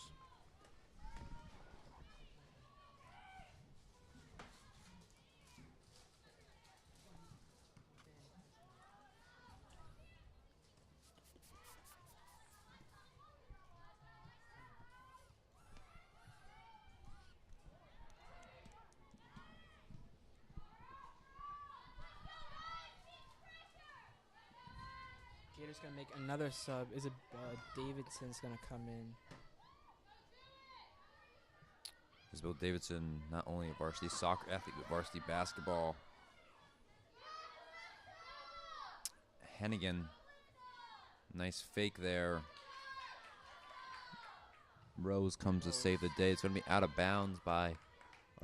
Gator's going to make another sub. Isabel Davidson's going to come in. Isabel Davidson, not only a varsity soccer athlete, but varsity basketball. Hennigan, nice fake there. Rose comes to save the day. It's going to be out of bounds by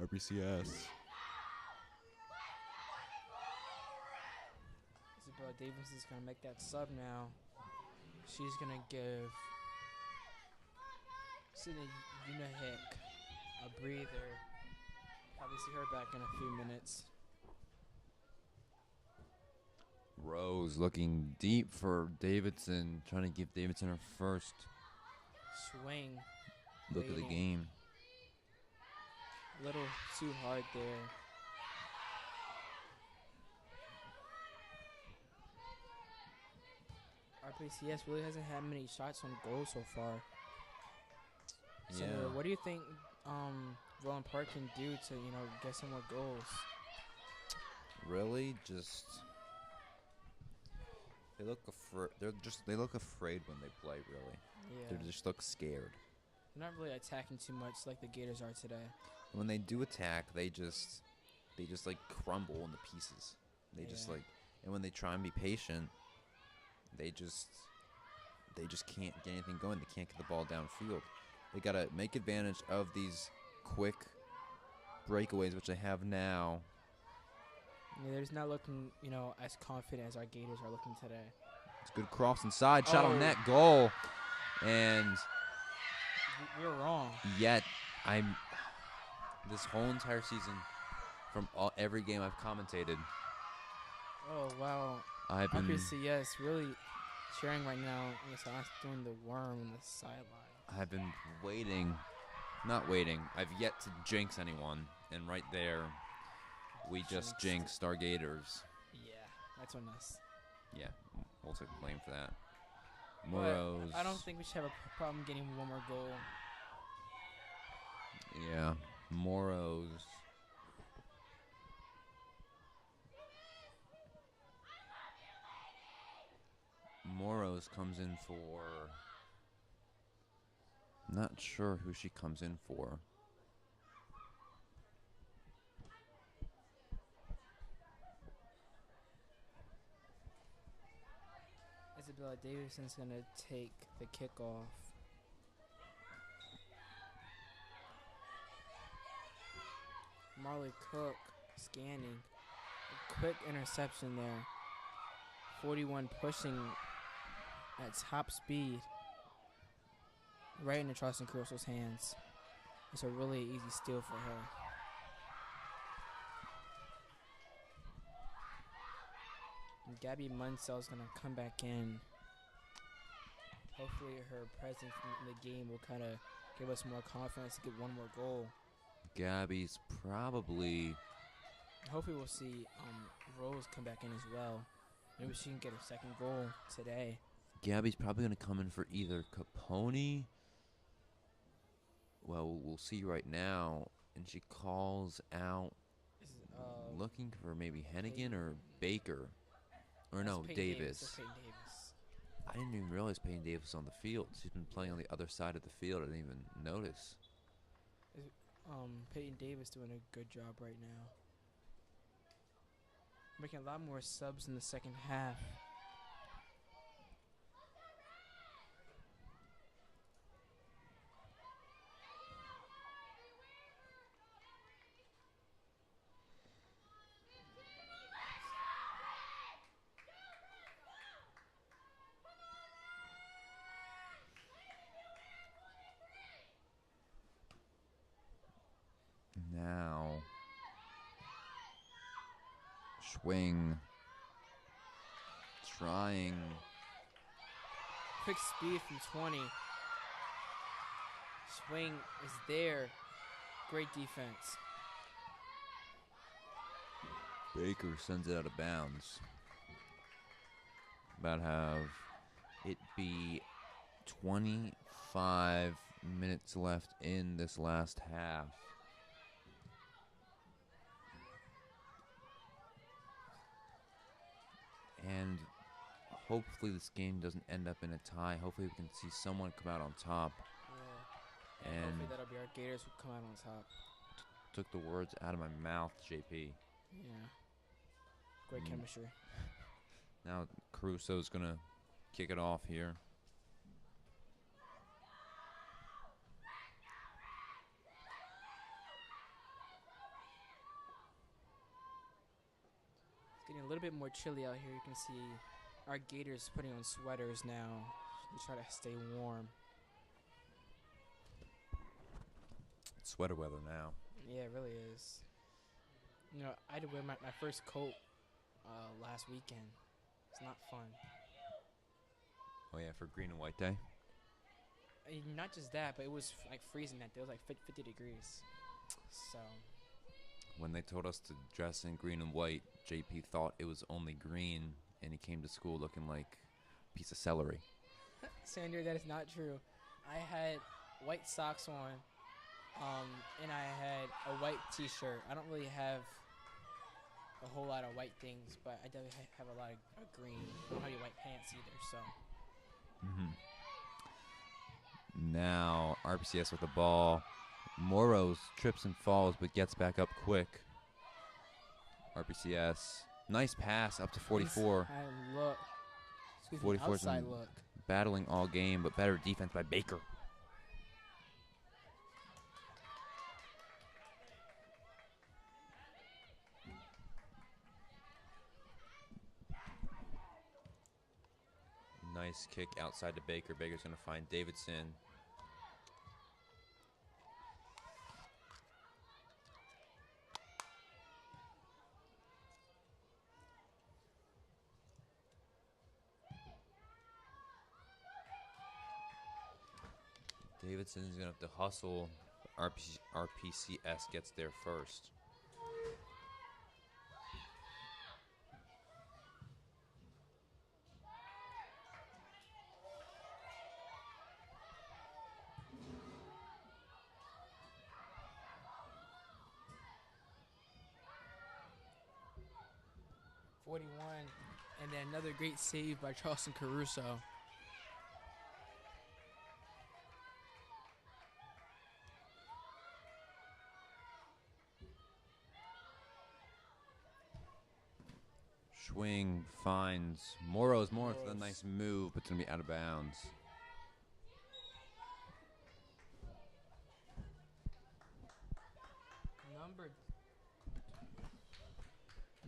RPCS. Isabella Davis is going to make that sub now. She's going to give Sydney Unahick a breather. Probably see her back in a few minutes. Rose looking deep for Davidson, trying to give Davidson her first Swing. look of the game. A little too hard there. RPCS really hasn't had many shots on goal so far. So Yeah. what do you think Roland Park can do to, get some more goals? Really, just they look they look afraid when they play. Really, Yeah. they just look scared. They're not really attacking too much like the Gators are today. When they do attack, they just like crumble into pieces. They just Yeah. like, and when they try and be patient, they just can't get anything going. They can't get the ball downfield. They gotta make advantage of these quick breakaways, which they have now. Yeah, they're just not looking, as confident as our Gators are looking today. It's a good cross inside, shot Oh. on net, goal, and We're wrong. yet this whole entire season, from every game I've commentated, Oh, wow. I've been RPCS really cheering right now. Yes, I'm doing the worm on the sideline. waiting, not waiting. I've yet to jinx anyone, and right there, we just jinxed our Gators. Yeah, that's on us. Yeah, we'll take blame for that. But Moros. I don't think we should have a problem getting one more goal. Yeah, Moros. Moros comes in for. Not sure who she comes in for. Davidson's going to take the kickoff. Marley Cook scanning. A quick interception there. 41 pushing at top speed. Right into Charleston Caruso's hands. It's a really easy steal for her. And Gabby Munsell's going to come back in. Hopefully her presence in the game will kind of give us more confidence to get one more goal. Gabby's probably... Hopefully we'll see Rose come back in as well. Maybe she can get her second goal today. Gabby's probably going to come in for either Capone. Well, we'll see right now. And she calls out looking for maybe Hennigan or Baker. Or no, Davis. Peyton Davis. I didn't even realize Peyton Davis was on the field. She's been playing on the other side of the field. I didn't even notice. Peyton Davis doing a good job right now. Making a lot more subs in the second half. Now, Schwing trying. Quick speed from 20. Schwing is there. Great defense. Baker sends it out of bounds. About have it be 25 minutes left in this last half. And hopefully this game doesn't end up in a tie. Hopefully we can see someone come out on top. Yeah. And hopefully that'll be our Gators who come out on top. Took the words out of my mouth, JP. Yeah. Great chemistry. Now Caruso's going to kick it off here. It's getting a little bit more chilly out here. You can see our Gators putting on sweaters now to try to stay warm. It's sweater weather now. Yeah, it really is. You know, I had to wear my first coat last weekend. It's not fun. Oh, yeah, for Green and White Day? And not just that, but it was like freezing that day. It was like 50 degrees. So. When they told us to dress in green and white, JP thought it was only green, and he came to school looking like a piece of celery. Sandra, that is not true. I had white socks on, and I had a white T-shirt. I don't really have a whole lot of white things, but I definitely have a lot of green. I don't have any white pants either, so. Now RPCS with the ball. Moros trips and falls, but gets back up quick. RPCS, nice pass up to 44. Inside look. 44 outside look. Battling all game, but better defense by Baker. Nice kick outside to Baker. Baker's going to find Davidson. Davidson's going to have to hustle. RPCS gets there first. And then another great save by Charleston Caruso. swing finds Morro's. Morro's with a Morro's. nice move, but it's going to be out of bounds.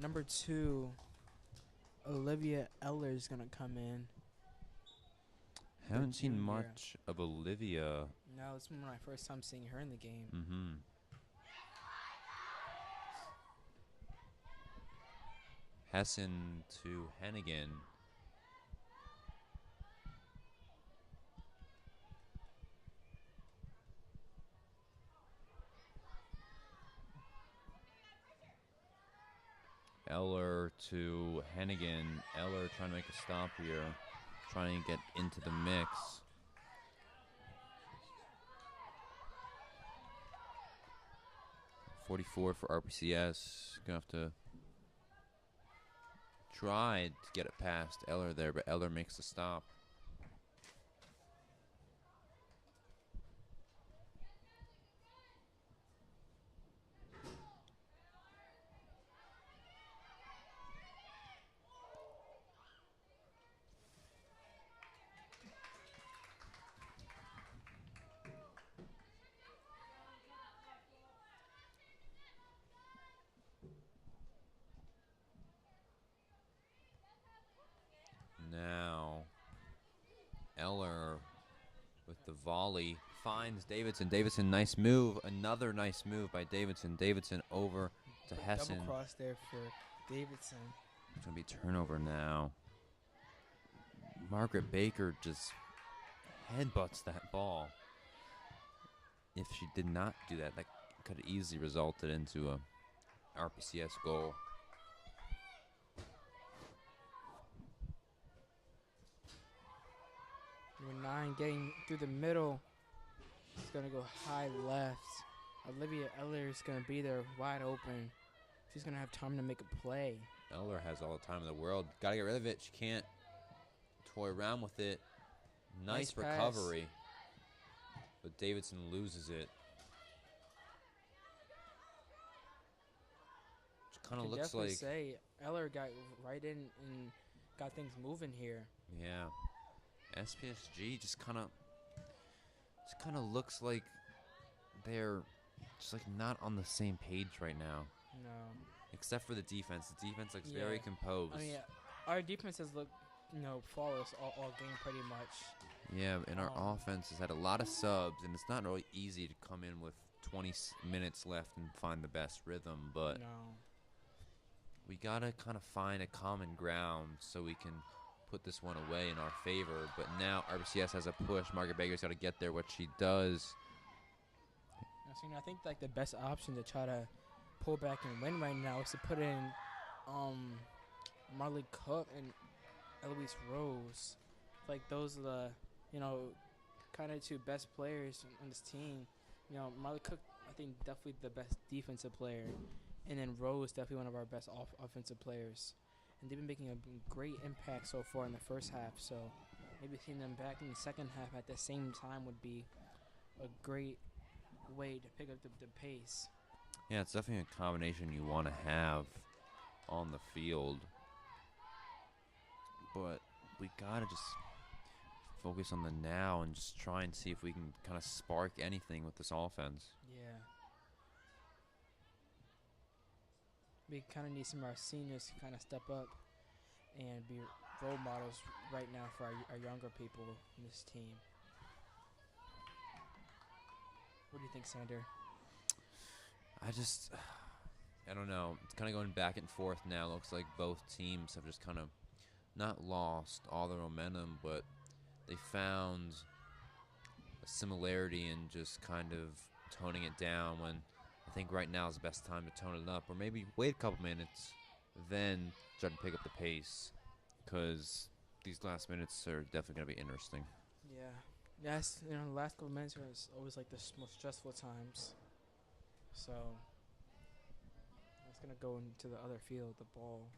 Number 2, Olivia Eller is gonna come in. Haven't seen junior. much of Olivia. No, it's my first time seeing her in the game. Mm-hmm. Hessen to Hennigan. Eller to Hennigan. Eller trying to make a stop here. Trying to get into the mix. .44 for RPCS. Gonna have to try to get it past Eller there, but Eller makes the stop. Now, Eller with the volley finds Davidson. Davidson, nice move. Another nice move by Davidson. Davidson over to Hessen. Double cross there for Davidson. It's going to be turnover now. Margaret Baker just headbutts that ball. If she did not do that, that could have easily resulted into a RPCS goal. Number 9 getting through the middle. It's going to go high left. Olivia Eller is going to be there wide open. She's going to have time to make a play. Eller has all the time in the world. Got to get rid of it. She can't toy around with it. Nice recovery. But Davidson loses it. It kind of looks like... say Eller got right in and got things moving here. Yeah. SPSG just kind of looks like they're just like not on the same page right now. No. Except for the defense. The defense looks very composed. I mean, our defense has looked, flawless all game pretty much. Yeah, and our offense has had a lot of subs, and it's not really easy to come in with 20 minutes left and find the best rhythm, but we got to kind of find a common ground so we can put this one away in our favor. But now RPCS has a push. Margaret Baker's got to get there, what she does. I think like the best option to try to pull back and win right now is to put in Marley Cook and Eloise Rose. Like those are the kind of two best players on this team. Marley Cook, I think, definitely the best defensive player, and then Rose definitely one of our best offensive players. And they've been making a great impact so far in the first half. So maybe seeing them back in the second half at the same time would be a great way to pick up the pace. Yeah, it's definitely a combination you want to have on the field. But we got to just focus on the now and just try and see if we can kind of spark anything with this offense. Yeah. We kind of need some of our seniors to kind of step up and be role models right now for our younger people in this team. What do you think, Sander? I don't know. It's kind of going back and forth now. Looks like both teams have just kind of not lost all their momentum, but they found a similarity in just kind of toning it down when I think right now is the best time to tone it up, or maybe wait a couple minutes, then try to pick up the pace, because these last minutes are definitely going to be interesting. Yeah. Yes, the last couple minutes are always like the most stressful times. So it's going to go into the other field, the ball.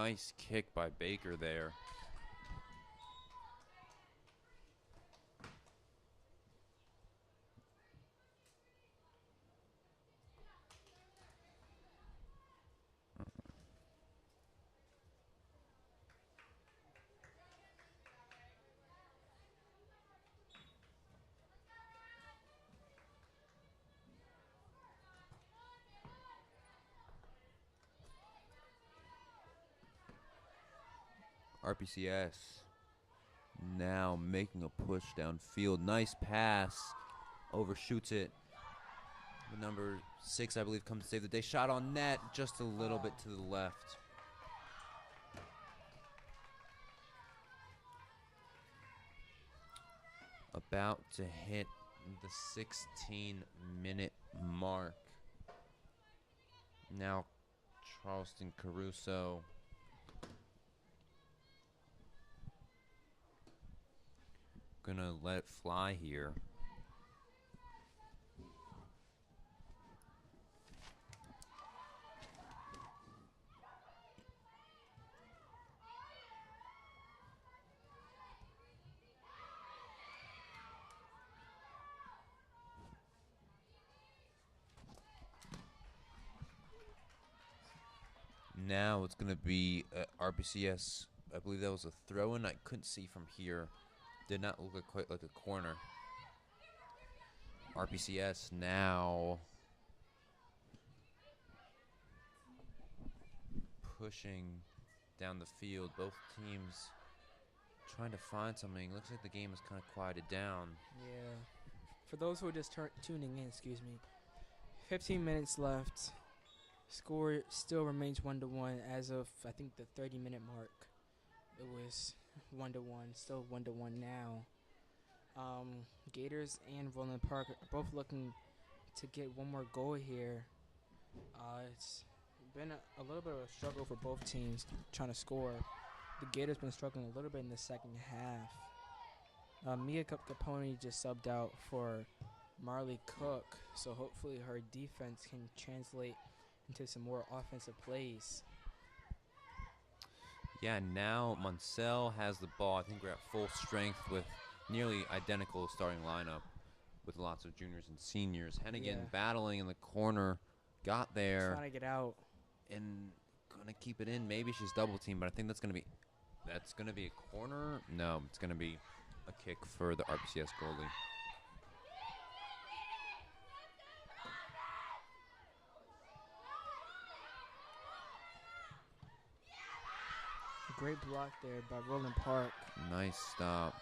Nice kick by Baker there. RPCS now making a push downfield. Nice pass. Overshoots it. The number 6, I believe, comes to save the day. Shot on net, just a little bit to the left. About to hit the 16-minute mark. Now Charleston Caruso gonna let it fly here. Now it's going to be RPCS. I believe that was a throw-in. I couldn't see from here. Did not look quite like a corner. RPCS now pushing down the field. Both teams trying to find something. Looks like the game has kind of quieted down. Yeah. For those who are just tuning in, 15 minutes left. Score still remains 1-1 as of, I think, the 30-minute mark. It was 1-1, still 1-1 now. Gators and Roland Park are both looking to get one more goal here. It's been a little bit of a struggle for both teams trying to score. The Gators been struggling a little bit in the second half. Mia Capone just subbed out for Marley Cook, so hopefully her defense can translate into some more offensive plays. Yeah, now Munsell has the ball. I think we're at full strength with nearly identical starting lineup with lots of juniors and seniors. Hennigan battling in the corner, got there. Trying to get out. And gonna keep it in. Maybe she's double teamed, but I think that's gonna be a corner. No, it's gonna be a kick for the RPCS goalie. Great block there by Roland Park. Nice stop.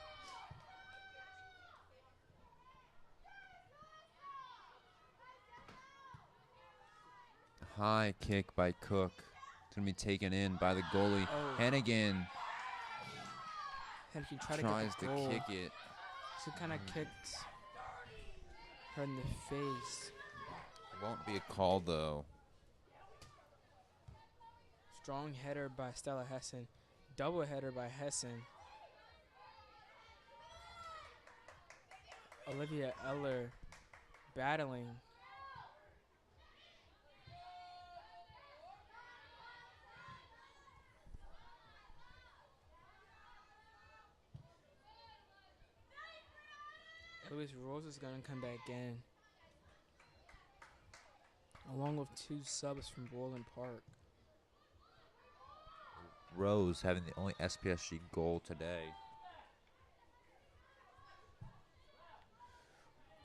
High kick by Cook. It's going to be taken in by the goalie. Oh. Hennigan tries to kick it. She kind of kicked her in the face. Won't be a call, though. Strong header by Stella Hessen. Double header by Hessen. Olivia Eller battling. Luis Rose is going to come back in, along with 2 subs from Roland Park. Rose having the only SPSG goal today.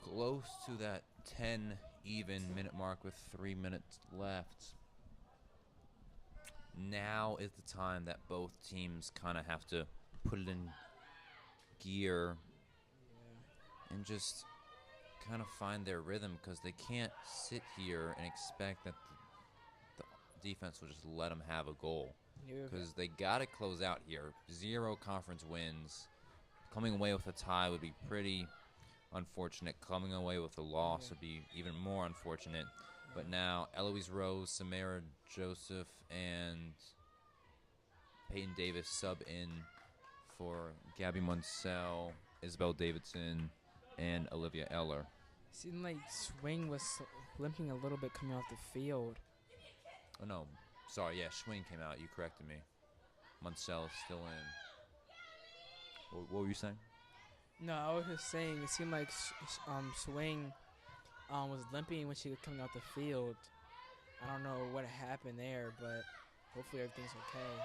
Close to that 10 even minute mark with 3 minutes left. Now is the time that both teams kind of have to put it in gear and just kind of find their rhythm, because they can't sit here and expect that the defense will just let them have a goal. Because they got to close out here. 0 conference wins. Coming away with a tie would be pretty unfortunate. Coming away with a loss would be even more unfortunate. But now Eloise Rose, Samara Joseph, and Peyton Davis sub in for Gabby Munsell, Isabel Davidson, and Olivia Eller. Seemed like Swing was limping a little bit coming off the field. Oh, no. Sorry, yeah, Schwing came out. You corrected me. Munsell is still in. What were you saying? No, I was just saying it seemed like Swing was limping when she was coming out the field. I don't know what happened there, but hopefully everything's okay.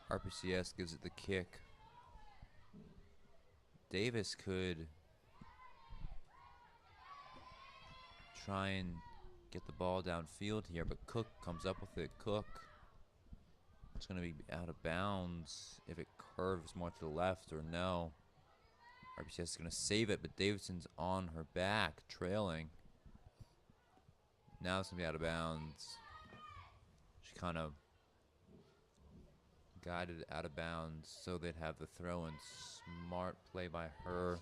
RPCS gives it the kick. Davis could try and get the ball downfield here, but Cook comes up with it. Cook, it's going to be out of bounds if it curves more to the left or no. RPCS is going to save it, but Davidson's on her back, trailing. Now it's going to be out of bounds. She kind of guided out of bounds so they'd have the throw-in. Smart play by her.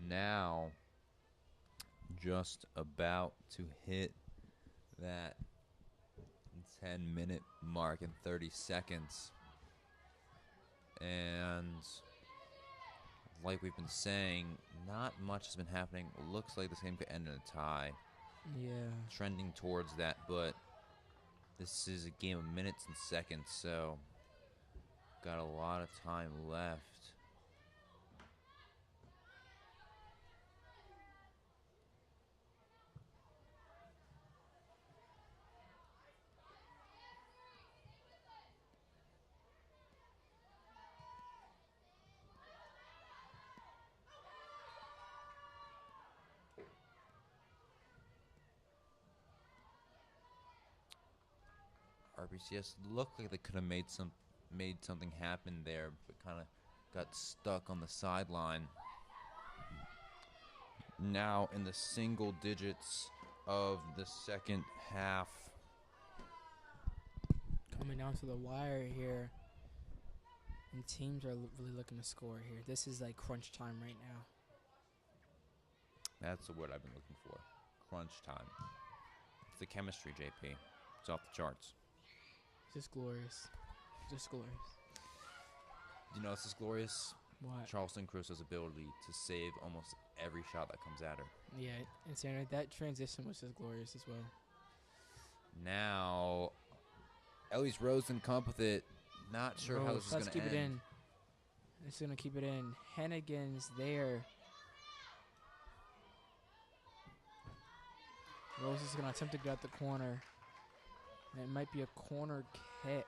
Now, just about to hit that 10-minute mark in 30 seconds. And like we've been saying, not much has been happening. Looks like this game could end in a tie. Yeah. Trending towards that, but this is a game of minutes and seconds, so got a lot of time left. RPCS looked like they could have made something happen there, but kind of got stuck on the sideline. Now in the single digits of the second half. Coming down to the wire here. And teams are really looking to score here. This is like crunch time right now. That's the word I've been looking for. Crunch time. It's the chemistry, JP. It's off the charts. Just glorious. Just glorious. You know, this is glorious. What? Charleston Crusoe's ability to save almost every shot that comes at her. Yeah, and Sandra, that transition was just glorious as well. Now, Ellie's Rosen come up with it. Not sure how this is going to end. Let's keep it in. It's going to keep it in. Hennigan's there. Rose is going to attempt to get out the corner. And it might be a corner kick.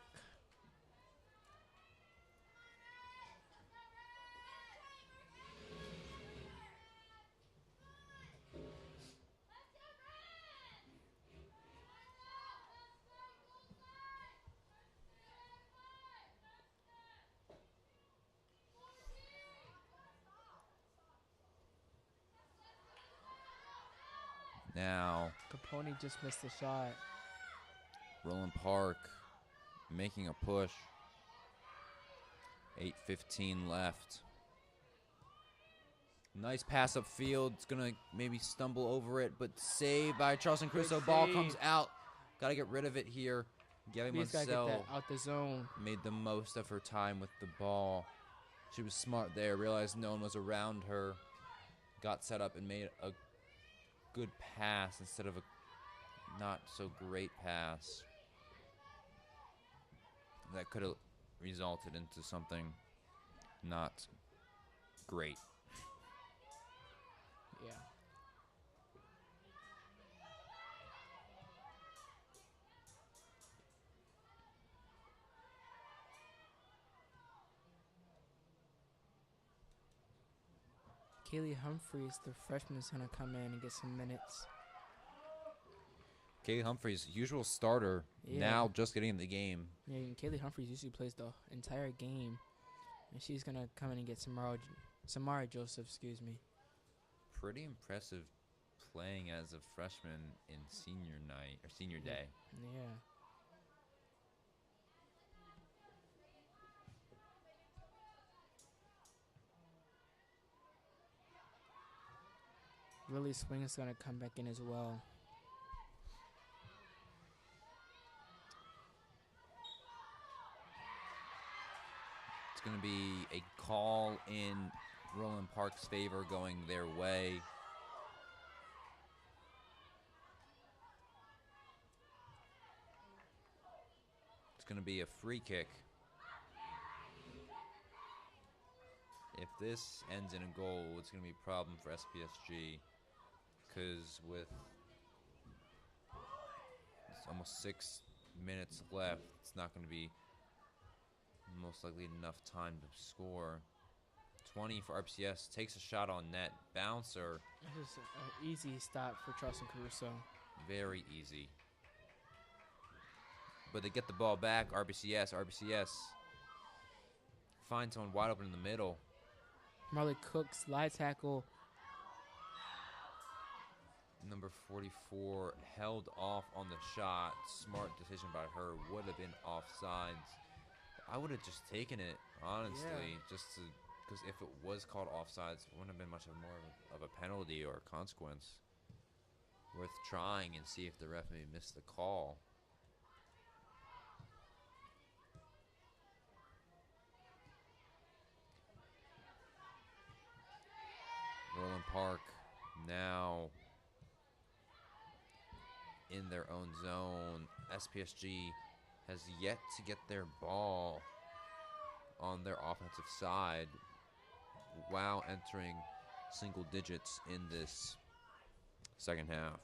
Now, Capone just missed the shot. Roland Park making a push. 8:15 left. Nice pass upfield. It's going to maybe stumble over it, but saved by Charleston Crusoe. Ball comes out. Got to get rid of it here. Gabby Munsell out the zone. Made the most of her time with the ball. She was smart there. Realized no one was around her. Got set up and made a good pass instead of a not so great pass. That could have resulted into something not great. Yeah. Kaylee Humphreys, the freshman, is going to come in and get some minutes. Kaylee Humphries, usual starter, Yeah. now just getting in the game. Yeah, and Kaylee Humphries usually plays the entire game, and she's gonna come in and get Samara Joseph, excuse me. Pretty impressive playing as a freshman in senior night or senior day. Yeah. Really Swing's gonna come back in as well. It's going to be a call in Roland Park's favor going their way. It's going to be a free kick. If this ends in a goal, it's going to be a problem for SPSG because with almost 6 minutes left, it's not going to be most likely enough time to score. 20 for RPCS, takes a shot on net, bouncer. This is an easy stop for Charleston Caruso. Very easy. But they get the ball back, RPCS finds someone wide open in the middle. Marley Cook slide tackle. Number 44 held off on the shot. Smart decision by her. Would have been offsides. I would have just taken it, honestly, just to, because if it was called offsides, it wouldn't have been much more of a penalty or a consequence. Worth trying and see if the ref may miss the call. Roland Park now in their own zone. SPSG has yet to get their ball on their offensive side while entering single digits in this second half.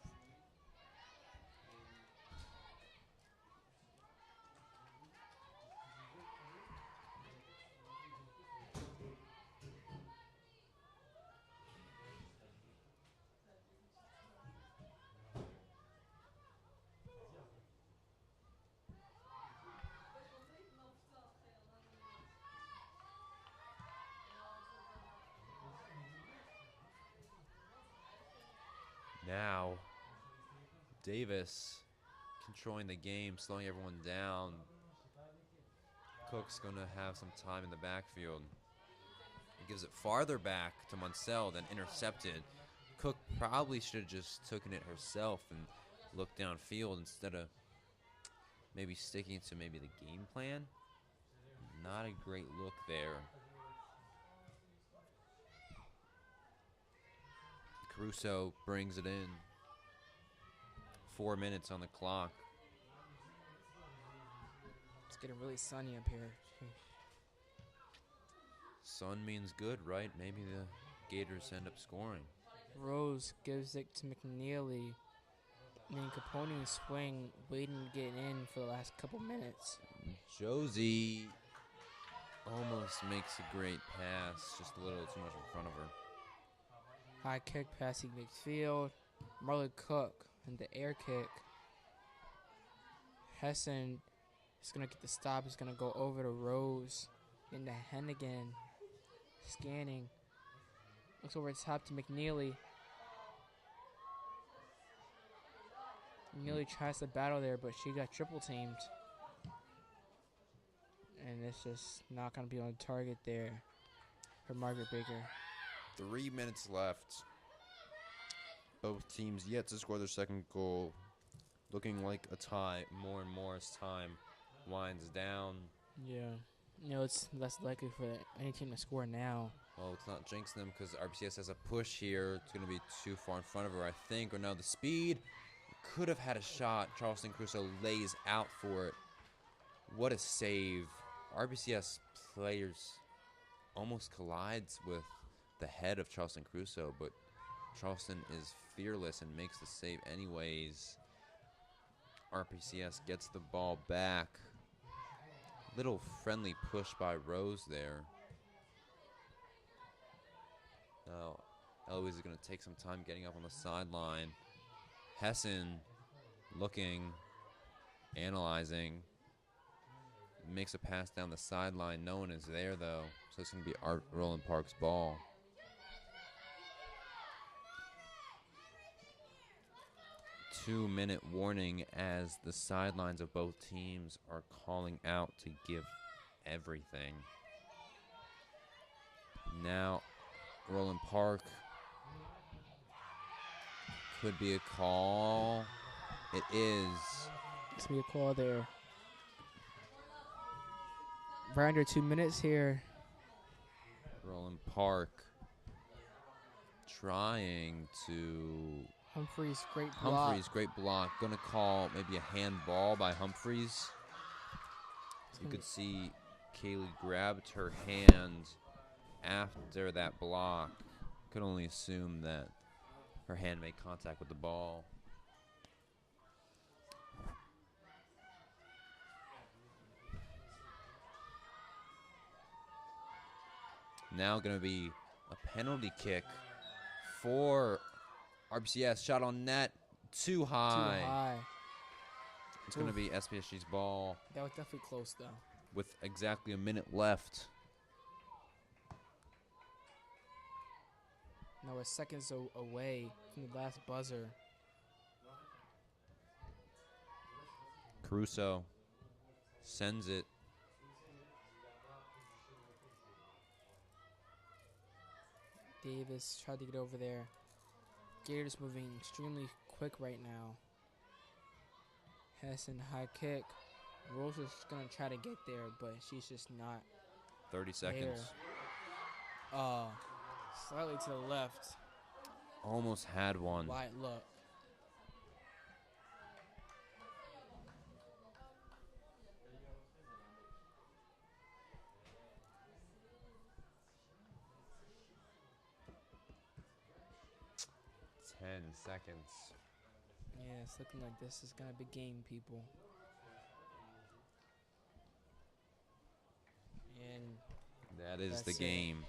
Now, Davis controlling the game, slowing everyone down. Cook's going to have some time in the backfield. He gives it farther back to Munsell, then intercepted. Cook probably should have just taken it herself and looked downfield instead of maybe sticking to maybe the game plan. Not a great look there. Caruso brings it in. 4 minutes on the clock. It's getting really sunny up here. Sun means good, right? Maybe the Gators end up scoring. Rose gives it to McNeely. And then Capone and Swing waiting to get in for the last couple minutes. Josie almost makes a great pass, just a little too much in front of her. High kick passing midfield. Marley Cook and the air kick. Hessen is going to get the stop. He's going to go over to Rose. Into Hennigan. Scanning. Looks over the top to McNeely. McNeely tries to battle there, but she got triple teamed. And it's just not going to be on target there for Margaret Baker. 3 minutes left. Both teams yet to score their second goal. Looking like a tie more and more as time winds down. Yeah. It's less likely for any team to score now. Well, it's not jinxing them because RPCS has a push here. It's going to be too far in front of her, I think. Or now the speed. Could have had a shot. Charleston Crusoe lays out for it. What a save. RPCS players almost collides with the head of Charleston Crusoe, but Charleston is fearless and makes the save anyways. RPCS gets the ball back. Little friendly push by Rose there. Now, Eloise is going to take some time getting up on the sideline. Hessen looking, analyzing, makes a pass down the sideline. No one is there, though, so it's going to be Roland Park's ball. Two-minute warning as the sidelines of both teams are calling out to give everything. Now, Roland Park could be a call. It is. It's going to be a call there. Right under 2 minutes here. Roland Park trying to. Humphreys, great block. Great block. Gonna call maybe a handball by Humphreys. You could see Kaylee grabbed her hand after that block. Could only assume that her hand made contact with the ball. Now going to be a penalty kick for RPCS. Shot on net. Too high. It's going to be SPSG's ball. That was definitely close, though. With exactly a minute left. Now we're seconds away from the last buzzer. Caruso sends it. Davis tried to get over there. Gators moving extremely quick right now. Hessen high kick. Rose is going to try to get there, but she's just not 30 seconds. There. Slightly to the left. Almost had one. Wide look. Seconds. Yeah, it's looking like this is going to be game, people. And that is the game.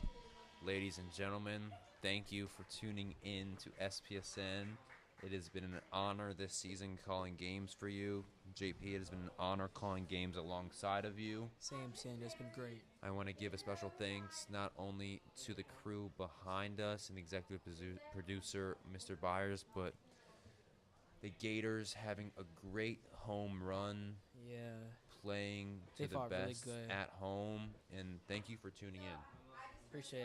Ladies and gentlemen, thank you for tuning in to SPSN. It has been an honor this season calling games for you. JP, it has been an honor calling games alongside of you. Same, Sandy. It's been great. I want to give a special thanks not only to the crew behind us and the executive producer, Mr. Byers, but the Gators having a great home run. Yeah. Playing to the best really good at home. And thank you for tuning in. Appreciate it.